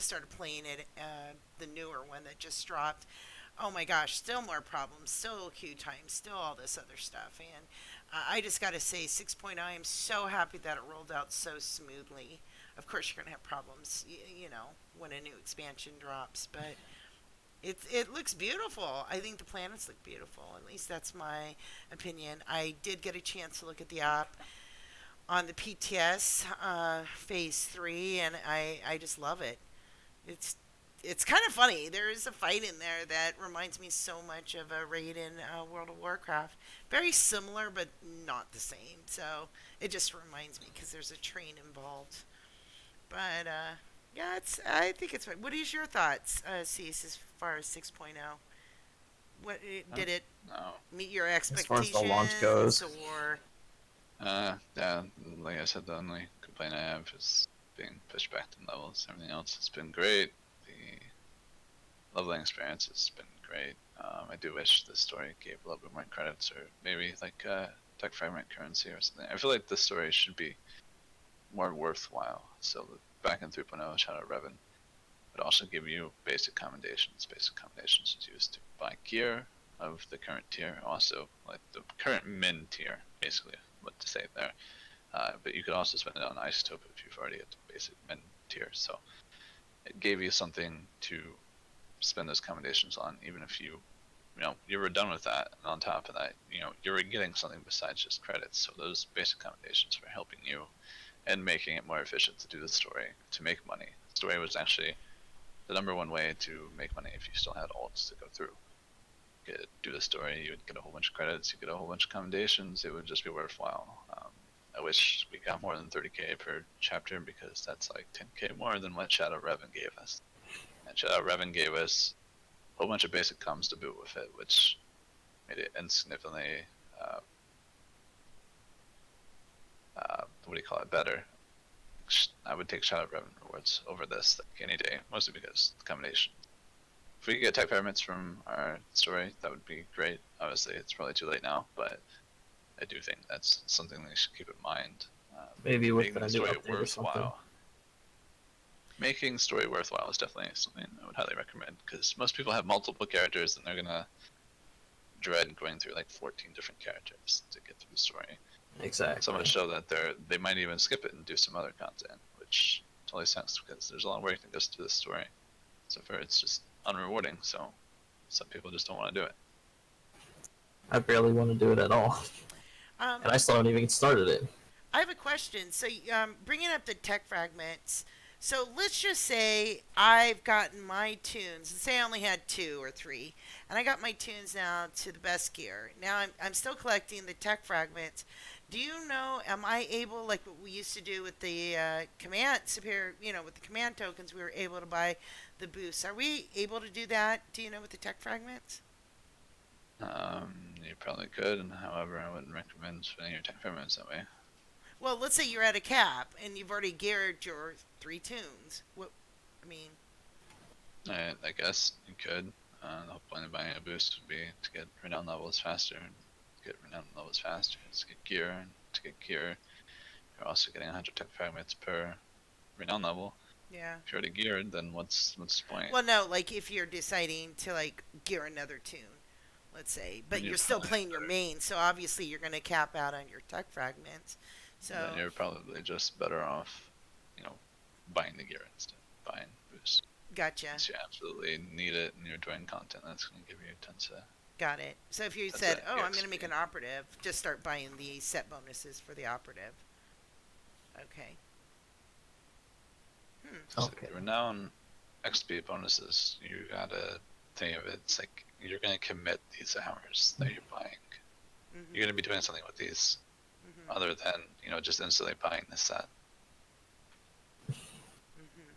started playing it, the newer one that just dropped. Oh my gosh, still more problems, still queue time, still all this other stuff, and I just got to say, 6.0, I am so happy that it rolled out so smoothly. Of course, you're gonna have problems, when a new expansion drops, but it looks beautiful. I think the planets look beautiful. At least that's my opinion. I did get a chance to look at the app on the PTS Phase 3, and I just love it. It's it's kind of funny. There is a fight in there that reminds me so much of a raid in World of Warcraft. Very similar, but not the same. So it just reminds me because there's a train involved. But yeah, I think it's fine. What is your thoughts, Cease, as far as 6.0? What did it No. meet your As far as expectations, the launch goes, or Yeah, like I said, the only complaint I have is being pushed back to levels. Everything else has been great. The leveling experience has been great. I do wish the story gave a little bit more credits, or maybe like tech fragment currency or something. I feel like the story should be more worthwhile. So back in 3.0, Shadow Revan would also give you basic commendations. Basic commendations is used to buy gear of the current tier, also like the current min tier, basically what to say there. But you could also spend it on Isotope if you've already at the basic min tier. So it gave you something to spend those commendations on, even if you were done with that. And on top of that, you were getting something besides just credits. So those basic commendations were helping you and making it more efficient to do the story, to make money. The story was actually the number one way to make money if you still had alts to go through. You could do the story, you would get a whole bunch of credits, you get a whole bunch of commendations, it would just be worthwhile. I wish we got more than 30k per chapter, because that's like 10k more than what Shadow Revan gave us. And Shadow Revan gave us a whole bunch of basic comms to boot with it, which made it insignificantly, what do you call it, better. I would take Shadow Revan rewards over this like any day, mostly because the combination. If we could get tech pyramids from our story, that would be great. Obviously, it's probably too late now, but I do think that's something they should keep in mind. maybe with Making a the new story update or something. worthwhile. making story worthwhile is definitely something I would highly recommend, because most people have multiple characters and they're gonna dread going through like 14 different characters to get through the story. Exactly. So much so that they might even skip it and do some other content, which totally sucks because there's a lot of work that goes to this story. So far, it's just unrewarding. So some people just don't want to do it. I barely want to do it at all, Um, and I still haven't even started it. I have a question. So, bringing up the tech fragments. So let's just say I've gotten my tunes. Say I only had two or three, and I got my tunes now to the best gear. Now I'm still collecting the tech fragments. Do you know? Am I able, like what we used to do with the command superior? With the command tokens, we were able to buy the boosts. Are we able to do that? Do you know with the tech fragments? You probably could, and however, I wouldn't recommend spending your tech fragments that way. Well, let's say you're at a cap and you've already geared your three tunes. What? I mean, I guess you could. The whole point of buying a boost would be to get renown levels faster, and to get renown levels faster is to get gear, and to get gear, you're also getting 100 tech fragments per renown level. yeah. If you're already geared, then what's the point? Well, no, like if you're deciding to like gear another tune, let's say, but Then you're you're still probably playing your better. main, so obviously you're going to cap out on your tech fragments. So, Then you're probably just better off, buying the gear instead of buying boost. gotcha. Since you absolutely need it and you're doing content that's going to give you tons of. Got it. So if you That's said, it, "Oh, I'm going to make EXP. an operative," just start buying the set bonuses for the operative. Okay. So Okay. the renown XP bonuses, you gotta think of it. It's like you're gonna commit these hours that you're buying. Mm-hmm. You're gonna be doing something with these, Mm-hmm. other than just instantly buying the set. Mm-hmm.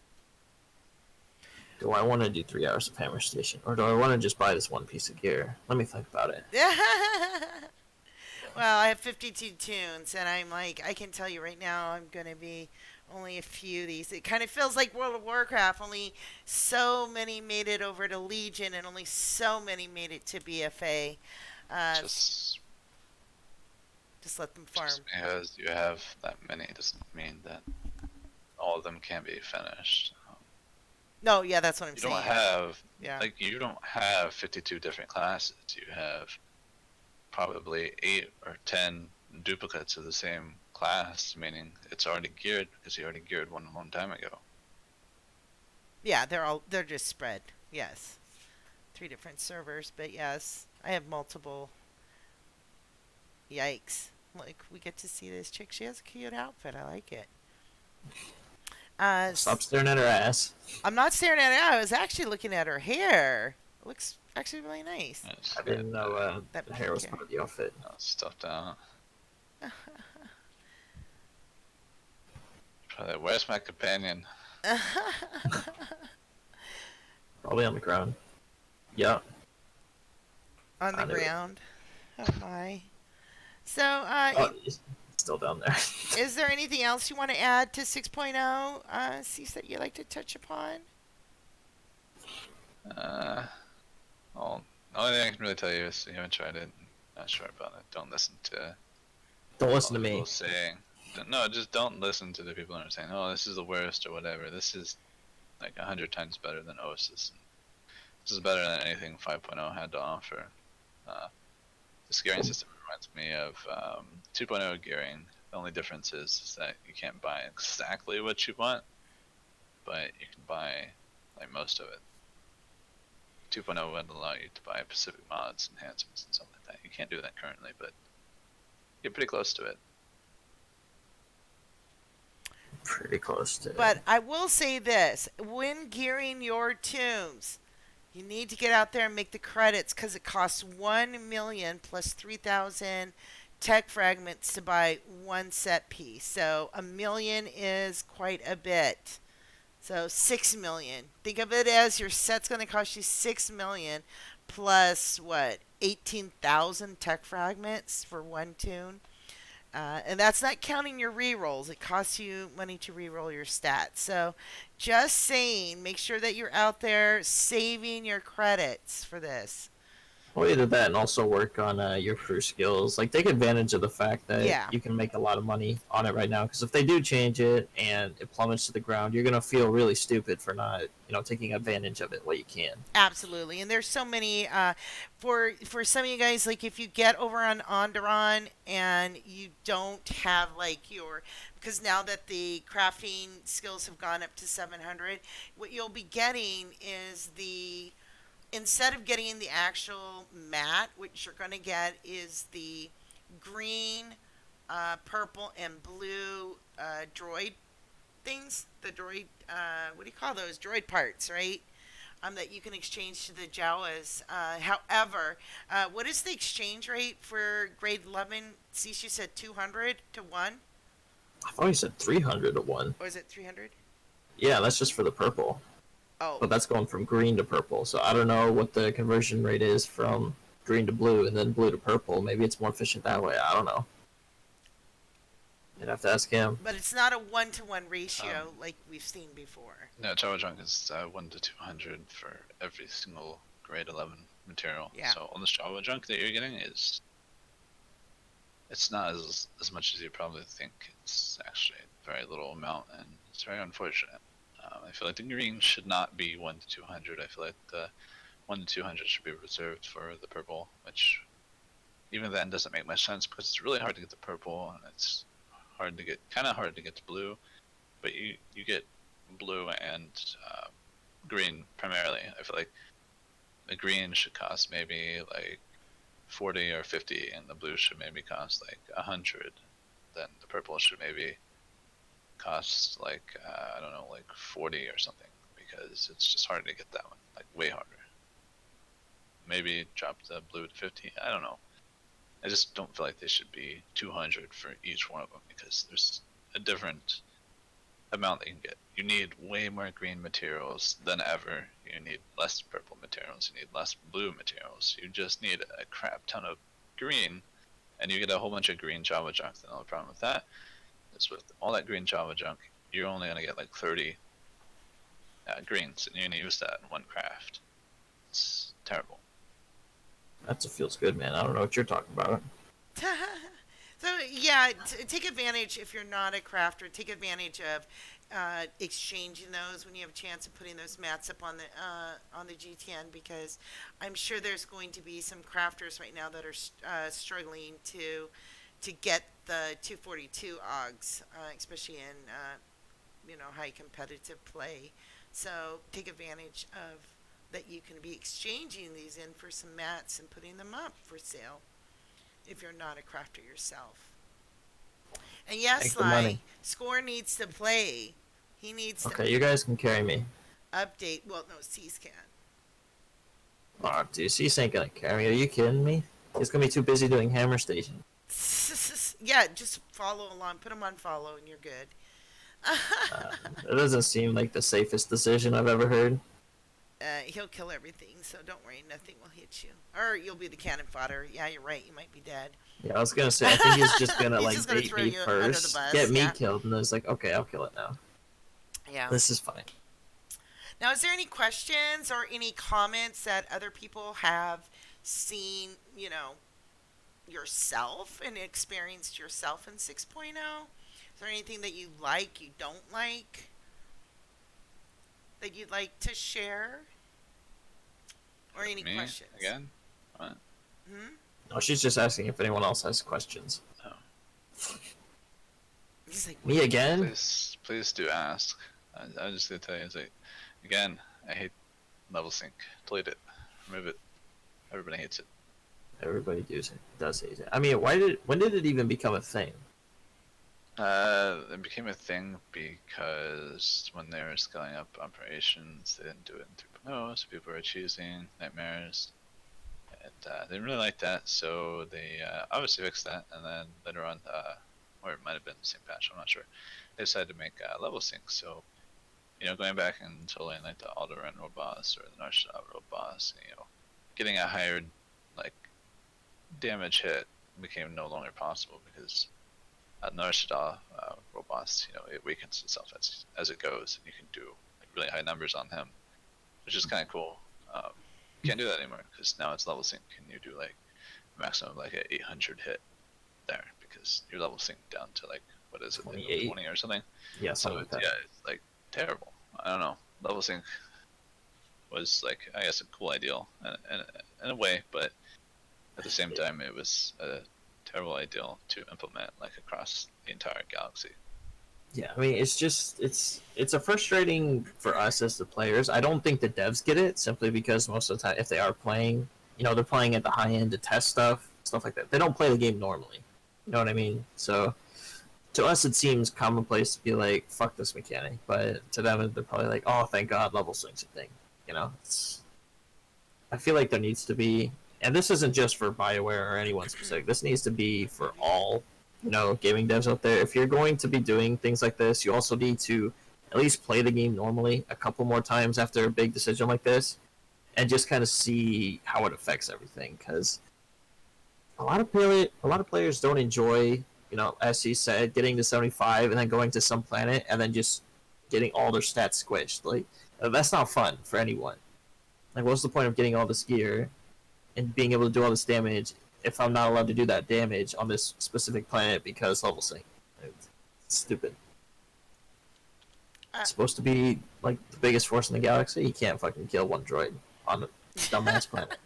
Do I want to do 3 hours of Hammer Station, or do I want to just buy this one piece of gear? Let me think about it. Well, I have 52 tunes, and I'm like, I can tell you right now, I'm going to be only a few of these. It kind of feels like World of Warcraft. Only so many made it over to Legion, and only so many made it to BFA. Just, Just let them farm. just because you have that many doesn't mean that all of them can be finished. No, yeah, that's what I'm You saying. don't have Yeah. you don't have 52 different classes. You have probably 8 or 10 duplicates of the same class, meaning it's already geared because you already geared one a long time ago. Yeah, they're just spread. Yes. 3 different servers, but yes, I have multiple. Yikes. Like we get to see this chick. She has a cute outfit. I like it. Stop staring at her ass. I'm not staring at it. I was actually looking at her hair. It looks actually really nice. It's I didn't know That the hair was pink part of the outfit. stuffed out. Probably, where's my companion? Probably on the ground. Yeah. On the I knew it. ground. Oh my. So, Oh, it's still down there. is there anything else you want to add to 6.0, Cease, that you'd like to touch upon? Well, the only thing I can really tell you is you haven't tried it. Not sure about it. Don't listen to Don't all listen the to me. people saying. No, just don't listen to the people that are saying, "Oh, this is the worst" or whatever. This is like 100 times better than Oasis. This is better than anything 5.0 had to offer. This gearing system reminds me of 2.0 gearing. The only difference is that you can't buy exactly what you want, but you can buy like most of it. 2.0 would allow you to buy specific mods, enhancements, and stuff like that. You can't do that currently, but you're pretty close to it. Pretty close to But I will say this: when gearing your tunes, you need to get out there and make the credits because it costs 1 million plus 3,000 tech fragments to buy one set piece. So 1 million is quite a bit. So 6 million. Think of it as your set's going to cost you 6 million plus what 18,000 tech fragments for one tune. And that's not counting your rerolls. It costs you money to reroll your stats. So, just saying, make sure that you're out there saving your credits for this. Well, either that and also work on your crew skills. Like, take advantage of the fact that Yeah. you can make a lot of money on it right now. Because if they do change it and it plummets to the ground, you're gonna feel really stupid for not, taking advantage of it while you can. Absolutely, and there's so many for some of you guys. Like if you get over on Onderon and you don't have like your because now that the crafting skills have gone up to 700, what you'll be getting is the instead of getting the actual mat, what you're going to get is the green, purple, and blue droid things. The droid, what do you call those? Droid parts, right? That you can exchange to the Jawas. However, what is the exchange rate for grade 11? Cece said 200 to 1, I thought you said 300 to one. or is it 300? Yeah, that's just for the purple, Oh, but that's going from green to purple. So I don't know what the conversion rate is from green to blue and then blue to purple. Maybe it's more efficient that way. I don't know. You'd have to ask him. but it's not a 1-to-1 ratio Um, like we've seen before. No, Java Junk is 1 to 200 for every single grade 11 material. Yeah. So all this Java Junk that you're getting is it's not as much as you probably think. It's actually a very little amount, and it's very unfortunate. I feel like the green should not be 1 to 200. I feel like the 1 to 200 should be reserved for the purple, which even then doesn't make much sense because it's really hard to get the purple, and it's kind of hard to get to blue, but you get blue and green primarily. I feel like the green should cost maybe like 40 or 50, and the blue should maybe cost like 100. Then the purple should maybe cost like I don't know, like 40 or something, because it's just hard to get that one, like way harder. Maybe drop the blue to 50. I don't know. I just don't feel like they should be 200 for each one of them because there's a different amount that you can get. You need way more green materials than ever. You need less purple materials. You need less blue materials. You just need a crap ton of green, and you get a whole bunch of green Java junk. The only problem with that is with all that green Java junk, you're only going to get like 30 greens, and you're going to use that in one craft. It's terrible. That feels good, man. I don't know what you're talking about. So yeah, take advantage if you're not a crafter. Take advantage of exchanging those when you have a chance of putting those mats up on the GTN, because I'm sure there's going to be some crafters right now that are struggling to get the 242 OGs, especially in high competitive play. So take advantage of that. You can be exchanging these in for some mats and putting them up for sale if you're not a crafter yourself. And yes, Make the Sly, money. Score needs to play. He needs to Okay, you guys can carry me. update. Well, no, C's can. Oh, dude, Cease ain't gonna carry me. Are you kidding me? He's gonna be too busy doing Hammer Station. Yeah, just follow along. Put him on follow, and you're good. It doesn't seem like the safest decision I've ever heard. He'll kill everything, so don't worry. Nothing will hit you, or you'll be the cannon fodder. Yeah, you're right. You might be dead. Yeah, I was gonna say, I think he's just gonna He's like just gonna bait throw me you under the first, bus. get me Yeah. killed, and then it's like, okay, I'll kill it now. Yeah. This is fine. Now, is there any questions or any comments that other people have seen, yourself and experienced yourself in 6.0? Is there anything that you like, you don't like, that you'd like to share? Or any Me questions? again? What? Hmm? No, she's just asking if anyone else has questions. Oh. He's like, Me again? Please do ask. I'm just gonna tell you, it's like, again, I hate level sync. Delete it. Remove it. Everybody hates it. Everybody does hate it. I mean, when did it even become a thing? It became a thing because when they were scaling up operations, they didn't do it in 3.0, so people were choosing nightmares, and they didn't really like that, so they obviously fixed that, and then later on, or it might have been the same patch, I'm not sure, they decided to make level sync, so, going back and totally like the Alderaan road boss or the Narshada road boss, getting a higher, like, damage hit became no longer possible because Narshada robots, it weakens itself as it goes, and you can do like really high numbers on him, which is kind of cool. can't do that anymore because now it's level sync, and you do like maximum like a 800 hit there because you're level synced down to like what is it, 28. 20 or something. Yeah, So something like that. yeah, it's like terrible. I don't know. Level sync was like I guess a cool ideal in a way, but at the same time it was a terrible ideal to implement like across the entire galaxy. Yeah, I mean, it's a frustrating for us as the players. I don't think the devs get it simply because most of the time, if they are playing, they're playing at the high end to test stuff like that. They don't play the game normally. You know what I mean? So to us, it seems commonplace to be like, "Fuck this mechanic," but to them, they're probably like, "Oh, thank God, level sync's a thing." I feel like there needs to be, and this isn't just for BioWare or anyone specific. This needs to be for all, gaming devs out there. If you're going to be doing things like this, you also need to at least play the game normally a couple more times after a big decision like this, and just kind of see how it affects everything. Because a lot of players don't enjoy, as he said, getting to 75 and then going to some planet and then just getting all their stats squished. Like that's not fun for anyone. Like, what's the point of getting all this gear and being able to do all this damage if I'm not allowed to do that damage on this specific planet because level sync? It's stupid. It's supposed to be like the biggest force in the galaxy. You can't fucking kill one droid on a dumbass planet.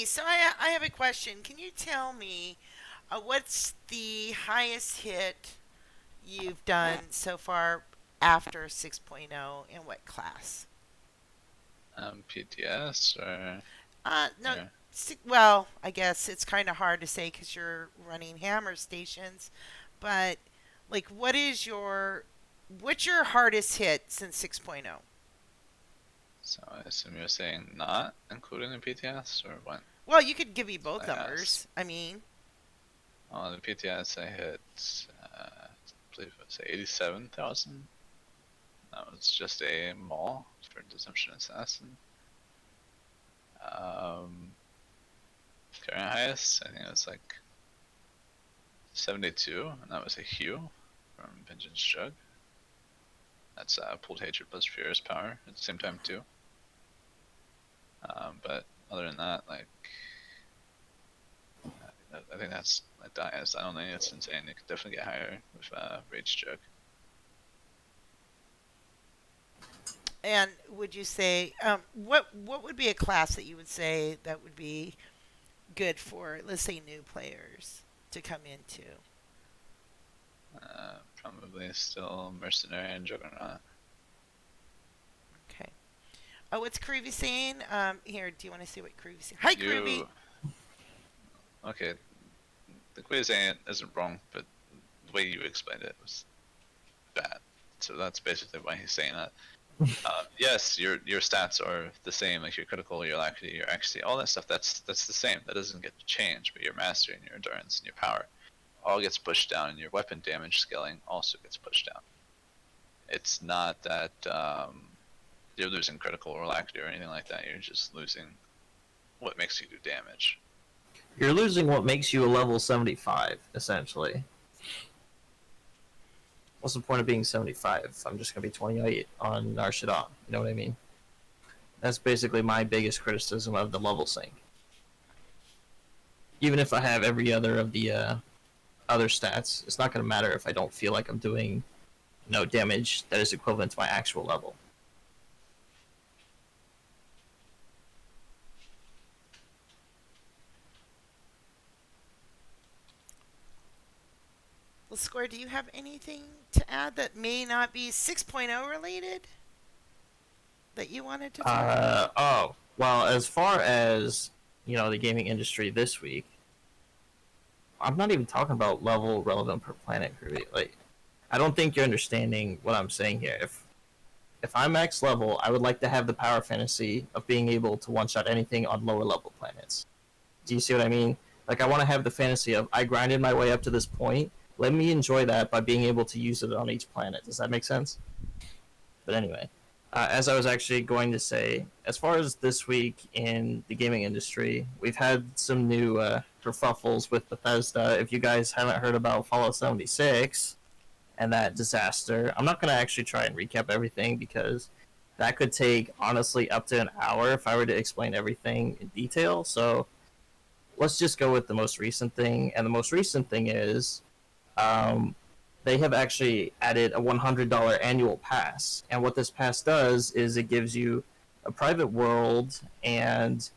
So I have a question. Can you tell me what's the highest hit you've done so far after 6.0 and what class? PTS or No. yeah. Well, I guess it's kind of hard to say because you're running hammer stations, but like, what's your hardest hit since 6.0? So I assume you're saying not including the PTS or what? Well, you could give me both I asked. numbers. I mean, On the PTS I hit, I believe it was 87,000. That was just a mall for Deception Assassin. Current highest, I think it was like 72, and that was a Hue from Vengeance Jug. That's pulled hatred plus furious power at the same time too. But other than that, like, I think that's like the highest. I don't think it's insane. It could definitely get higher with Rage Jug. and would you say what would be a class that you would say that would be good for, let's say, new players to come into? Probably still Mercenary and Juggernaut. Okay. Oh, what's Groovy saying? Here, do you want to see what Groovy's saying? Hi, Groovy. Okay, the way you're saying it isn't wrong, but the way you explained it was bad. So that's basically why he's saying that. Yes, your stats are the same, like your critical, your alacrity, your accuracy, all that stuff. That's the same. That doesn't get to change. But your mastery and your endurance and your power all gets pushed down, and your weapon damage scaling also gets pushed down. It's not that you're losing critical or alacrity or anything like that. You're just losing what makes you do damage. You're losing what makes you a level 75, essentially. What's the point of being 75 if I'm just going to be 28 on Narshadon? You know what I mean? That's basically my biggest criticism of the level sync. Even if I have every other of the other stats, it's not going to matter if I don't feel like I'm doing damage that is equivalent to my actual level. Well, Square, do you have anything to add that may not be 6.0 related that you wanted to talk about? Well, as far as the gaming industry this week, I'm not even talking about level relevant per planet, Groovy. Like, I don't think you're understanding what I'm saying here. If I'm max level, I would like to have the power fantasy of being able to one shot anything on lower level planets. Do you see what I mean? Like, I want to have the fantasy of I grinded my way up to this point. Let me enjoy that by being able to use it on each planet. Does that make sense? But anyway, as I was actually going to say, as far as this week in the gaming industry, we've had some new kerfuffles with Bethesda. If you guys haven't heard about Fallout 76 and that disaster, I'm not going to actually try and recap everything because that could take honestly up to an hour if I were to explain everything in detail. So let's just go with the most recent thing. And the most recent thing is um, they have actually added a $100 annual pass. And what this pass does is it gives you a private world and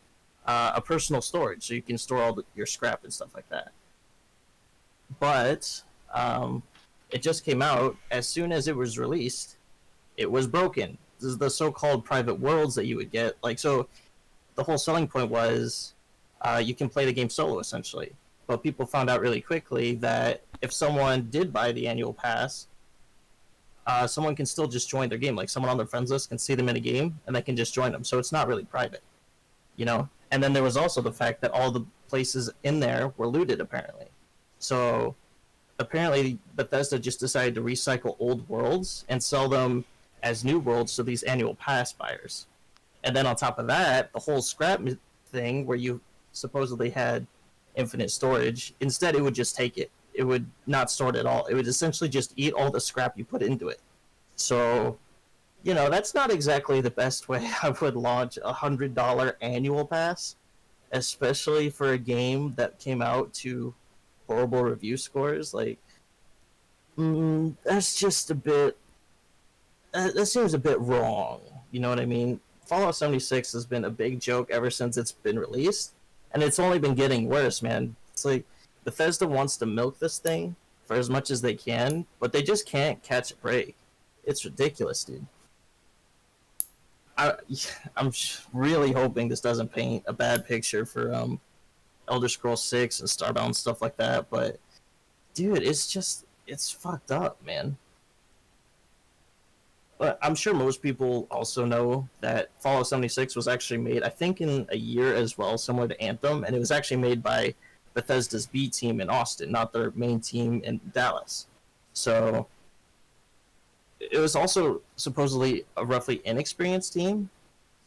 a personal storage, so you can store all your scrap and stuff like that. But um, it just came out as soon as it was released. It was broken. This is the so-called private worlds that you would get. Like, so the whole selling point was you can play the game solo essentially. But people found out really quickly that if someone did buy the annual pass, someone can still just join their game. Like someone on their friends list can see them in a game and they can just join them. So it's not really private, you know. And then there was also the fact that all the places in there were looted apparently. So apparently Bethesda just decided to recycle old worlds and sell them as new worlds to these annual pass buyers. And then on top of that, the whole scrap thing where you supposedly had infinite storage, instead it would just take it. It would not store it at all. It would essentially just eat all the scrap you put into it. So, you know, that's not exactly the best way I would launch $100 annual pass, especially for a game that came out to horrible review scores. Like, that's just a bit. That seems a bit wrong. You know what I mean? Fallout 76 has been a big joke ever since it's been released, and it's only been getting worse, man. It's like Bethesda wants to milk this thing for as much as they can, but they just can't catch a break. It's ridiculous, dude. I, I'm really hoping this doesn't paint a bad picture for Elder Scrolls 6 and Starbound and stuff like that, but dude, it's fucked up, man. But I'm sure most people also know that Fallout 76 was actually made, I think, in a year as well, similar to Anthem, and it was actually made by Bethesda's B team in Austin, not their main team in Dallas. So it was also supposedly a roughly inexperienced team.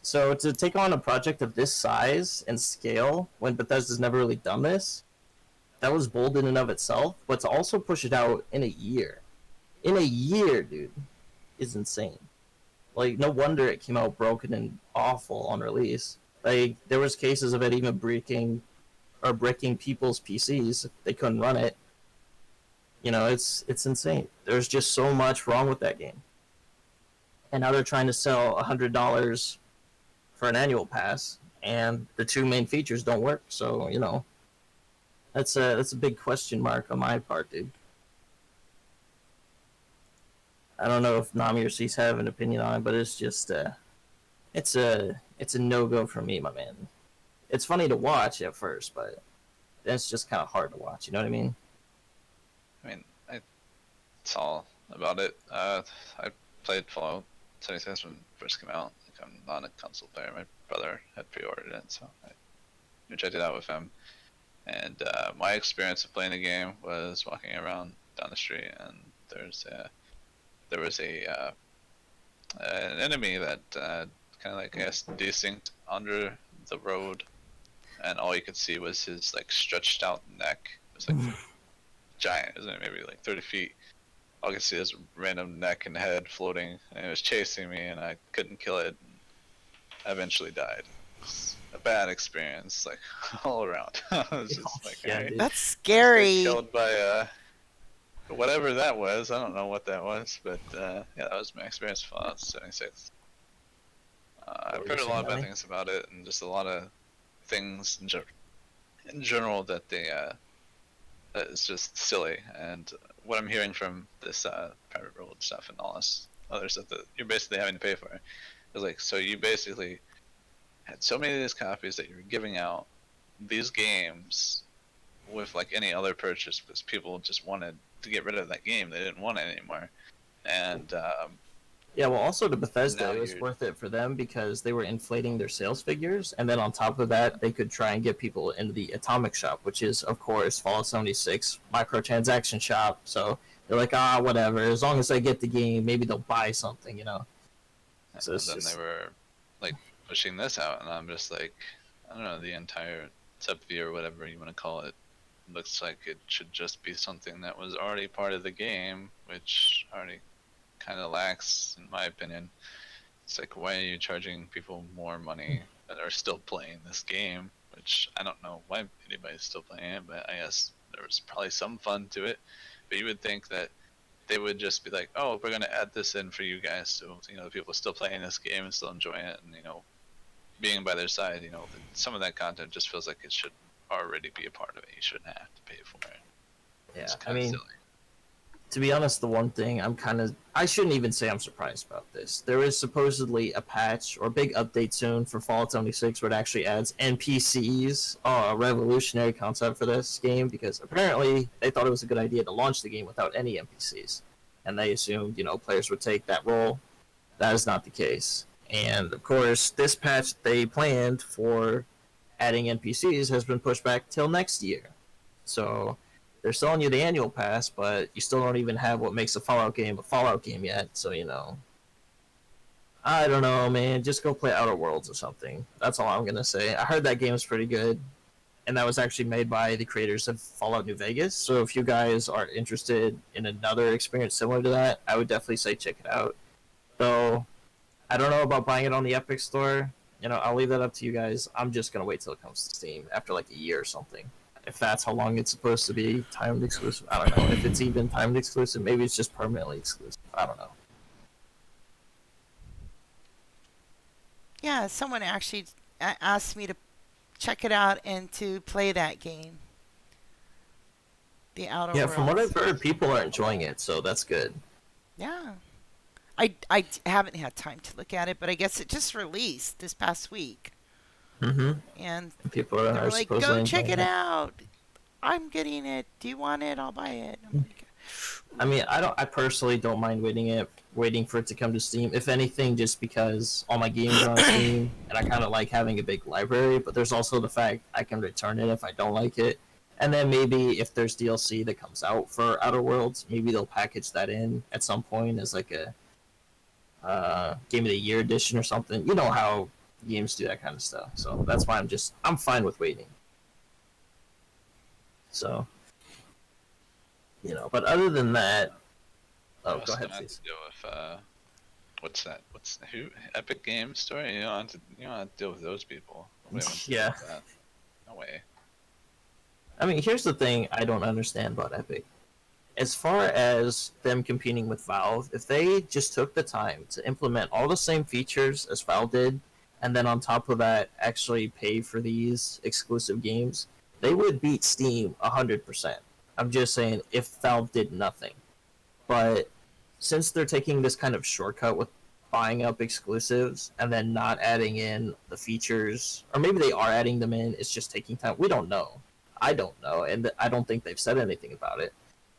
So to take on a project of this size and scale when Bethesda's never really done this, that was bold in and of itself. But to also push it out in a year, dude, is insane. Like, no wonder it came out broken and awful on release. Like, there was cases of it even breaking people's PCs. They couldn't run it. You know, it's insane. There's just so much wrong with that game. And now they're trying to sell $100 for an annual pass, and the two main features don't work. So, you know, that's a big question mark on my part, dude. I don't know if Nami or Cease have an opinion on it, but it's just it's a no go for me, my man. It's funny to watch at first, but it's just kind of hard to watch. You know what I mean? I mean, I saw about it. I played Fallout 76 when it first came out. Like, I'm not a console player. My brother had pre-ordered it, so I checked it out with him. And my experience of playing the game was walking around down the street, and there was an enemy that kind of like, I guess, desync under the road, and all you could see was his like stretched out neck. It was like giant, isn't it? Maybe like 30 feet. All I could see is random neck and head floating, and it was chasing me, and I couldn't kill it. I eventually died. It was a bad experience, like all around. I was just like, Yeah, hey, dude. That's let's get scary. killed by whatever that was. I don't know what that was, but yeah, that was my experience with Fallout 76. I've heard a lot of bad things about it, and just a lot of things in general that that is just silly. And what I'm hearing from this private world stuff and all this other stuff that you're basically having to pay for is like, so you basically had so many of these copies that you were giving out these games with like any other purchase because people just wanted to get rid of that game. They didn't want it anymore. And Yeah, well, also to Bethesda, now it was you're worth it for them because they were inflating their sales figures, and then on top of that, they could try and get people into the Atomic Shop, which is, of course, Fallout 76 microtransaction shop. So they're like, whatever. As long as I get the game, maybe they'll buy something, you know. So and it's then they just were like pushing this out, and I'm just like, I don't know, the entire sub-V or whatever you want to call it looks like it should just be something that was already part of the game, which already kind of lacks, in my opinion. It's like, why are you charging people more money that are still playing this game? Which I don't know why anybody's still playing it, but I guess there was probably some fun to it. But you would think that they would just be like, oh, we're gonna add this in for you guys, so the people are still playing this game and still enjoying it, and being by their side. Some of that content just feels like it should already be a part of it. You shouldn't have to pay for it. Yeah, It's I kind of mean, silly. to be honest, the one thing I shouldn't even say I'm surprised about this. There is supposedly a patch or a big update soon for Fallout 76 where it actually adds NPCs, a revolutionary concept for this game, because apparently they thought it was a good idea to launch the game without any NPCs. And they assumed, players would take that role. That is not the case. And of course, this patch they planned for adding NPCs has been pushed back till next year. So they're selling you the annual pass, but you still don't even have what makes a Fallout game yet. So I don't know, man. Just go play Outer Worlds or something. That's all I'm gonna say. I heard that game is pretty good, and that was actually made by the creators of Fallout New Vegas. So if you guys are interested in another experience similar to that, I would definitely say check it out. Though I don't know about buying it on the Epic Store. I'll leave that up to you guys. I'm just gonna wait till it comes to Steam after like a year or something. If that's how long it's supposed to be timed exclusive, I don't know. If it's even timed exclusive, maybe it's just permanently exclusive. I don't know. Yeah, someone actually asked me to check it out and to play that game, The Outer Yeah, from what Worlds. I've heard, people are enjoying it, so that's good. Yeah. I haven't had time to look at it, but I guess it just released this past week. Mm-hmm. And People they are were like, supposedly go check enjoying it it. out. I'm getting it. Do you want it? I'll buy it. I'm like, I mean, I personally don't mind waiting for it to come to Steam. If anything, just because all my games are on Steam, and I kind of like having a big library. But there's also the fact I can return it if I don't like it, and then maybe if there's DLC that comes out for Outer Worlds, maybe they'll package that in at some point as like a Game of the Year edition or something. You know how games do that kind of stuff. So that's why I'm fine with waiting. So but other than that, You oh, go also ahead, don't have to please. deal with what's that? What's who? Epic Games Store? You don't have to deal with those people. Nobody wants to deal Yeah. with that. No way. I mean, here's the thing I don't understand about Epic. As far as them competing with Valve, if they just took the time to implement all the same features as Valve did, and then on top of that, actually pay for these exclusive games, they would beat Steam 100%. I'm just saying, if Valve did nothing. But since they're taking this kind of shortcut with buying up exclusives and then not adding in the features, or maybe they are adding them in, it's just taking time. We don't know. I don't know, and I don't think they've said anything about it.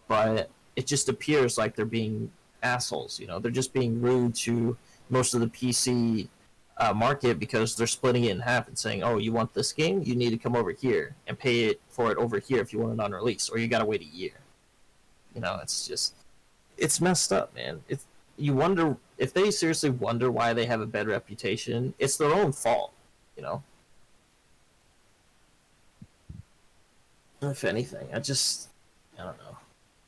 But it just appears like they're being assholes. They're just being rude to most of the PC market because they're splitting it in half and saying, "Oh, you want this game? You need to come over here and pay it for it over here if you want it on release, or you got to wait a year." It's messed up, man. You wonder if they seriously wonder why they have a bad reputation. It's their own fault, you know. If anything, I don't know.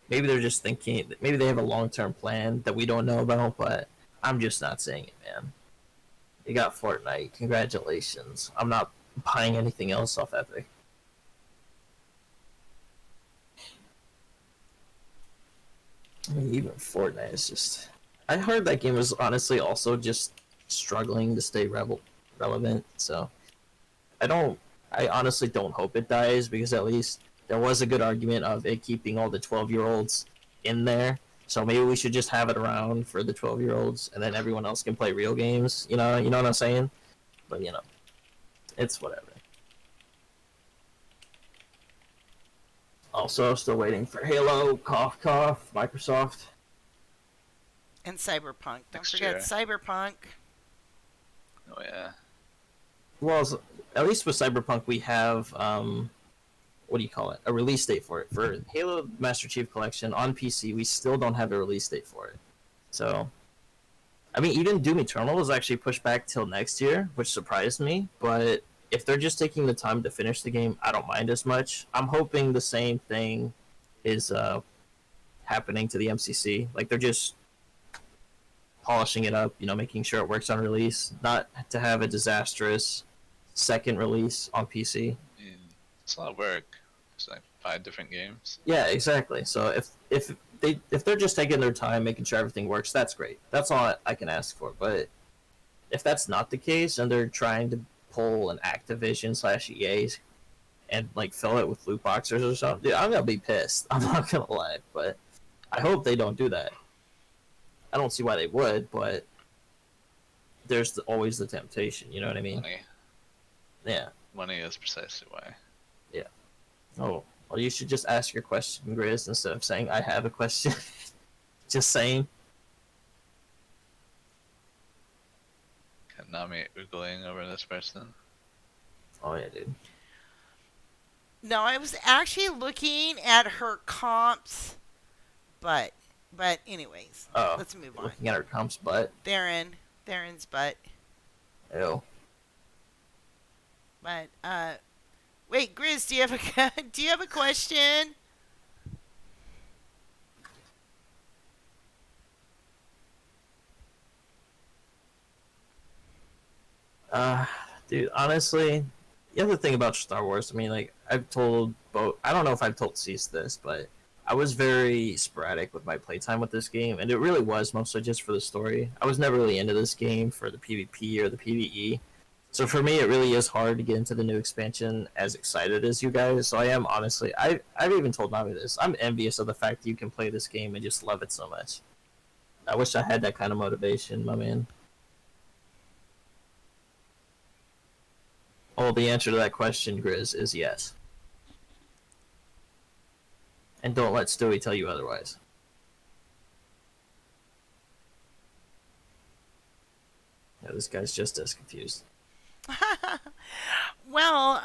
Maybe they're just thinking. Maybe they have a long-term plan that we don't know about, but I'm just not saying it, man. You got Fortnite. Congratulations. I'm not buying anything else off Epic. I mean, even Fortnite is just. I heard that game was honestly also just struggling to stay relevant. So I don't. I honestly don't hope it dies because at least there was a good argument of it keeping all the 12-year-olds in there. So maybe we should just have it around for the 12-year-olds, and then everyone else can play real games. You know what I'm saying? But it's whatever. Also, still waiting for Halo. Cough, cough. Microsoft. And Cyberpunk. Don't Next forget year. Cyberpunk. Oh yeah. Well, at least with Cyberpunk, we have what do you call it? A release date for it. For Halo Master Chief Collection on PC, we still don't have a release date for it. So, I mean, even Doom Eternal was actually pushed back till next year, which surprised me. But if they're just taking the time to finish the game, I don't mind as much. I'm hoping the same thing is happening to the MCC. Like they're just polishing it up, making sure it works on release, not to have a disastrous second release on PC. It's a lot of work. It's like 5 different games. Yeah, exactly. So if they're just taking their time making sure everything works, that's great. That's all I can ask for. But if that's not the case and they're trying to pull an Activision/EA and like fill it with loot boxes or something, dude, I'm gonna be pissed. I'm not gonna lie, but I hope they don't do that. I don't see why they would, but there's always the temptation. You know what I mean? Money. Yeah. Money is precisely why. Yeah. Oh, well, you should just ask your question, Grizz, instead of saying I have a question. Just saying. Can Nami oogling over this person? Oh yeah, dude. No, I was actually looking at her comps, but anyways, Oh, let's move on. looking at her comp's butt. Theron's butt. Ew. But wait, Grizz, do you have a question? Uh, dude, honestly, the other thing about Star Wars, I mean, like, I've told both, I don't know if I've told Cease this, but I was very sporadic with my playtime with this game, and it really was mostly just for the story. I was never really into this game for the PvP or the PvE. So for me, it really is hard to get into the new expansion as excited as you guys. So I am honestly, I've even told Navi this. I'm envious of the fact that you can play this game and just love it so much. I wish I had that kind of motivation, my man. Well, the answer to that question, Grizz, is yes. And don't let Stewie tell you otherwise. Yeah, this guy's just as confused. Well,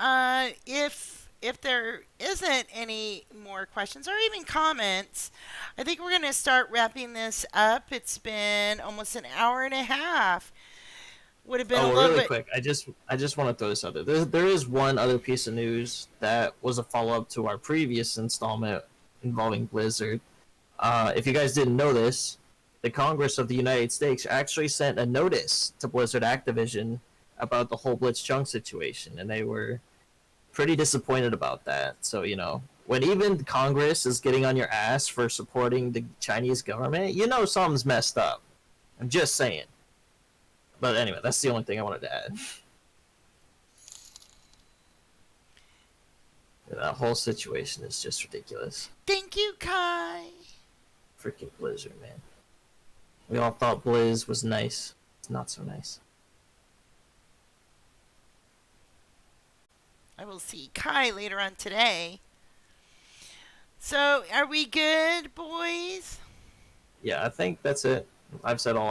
if there isn't any more questions or even comments, I think we're going to start wrapping this up. It's been almost an hour and a half. Would have been Oh, a well, little really bit. quick, I just want to throw this out there. There is one other piece of news that was a follow up to our previous installment involving Blizzard. If you guys didn't know this, the Congress of the United States actually sent a notice to Blizzard Activision about the whole Blitzchung situation, and they were pretty disappointed about that. So, when even Congress is getting on your ass for supporting the Chinese government, something's messed up. I'm just saying. But anyway, that's the only thing I wanted to add. That whole situation is just ridiculous. Thank you, Kai. Freaking Blizzard, man. We all thought Blizz was nice. It's not so nice. I will see Kai later on today. So, are we good, boys? Yeah, I think that's it. I've said all I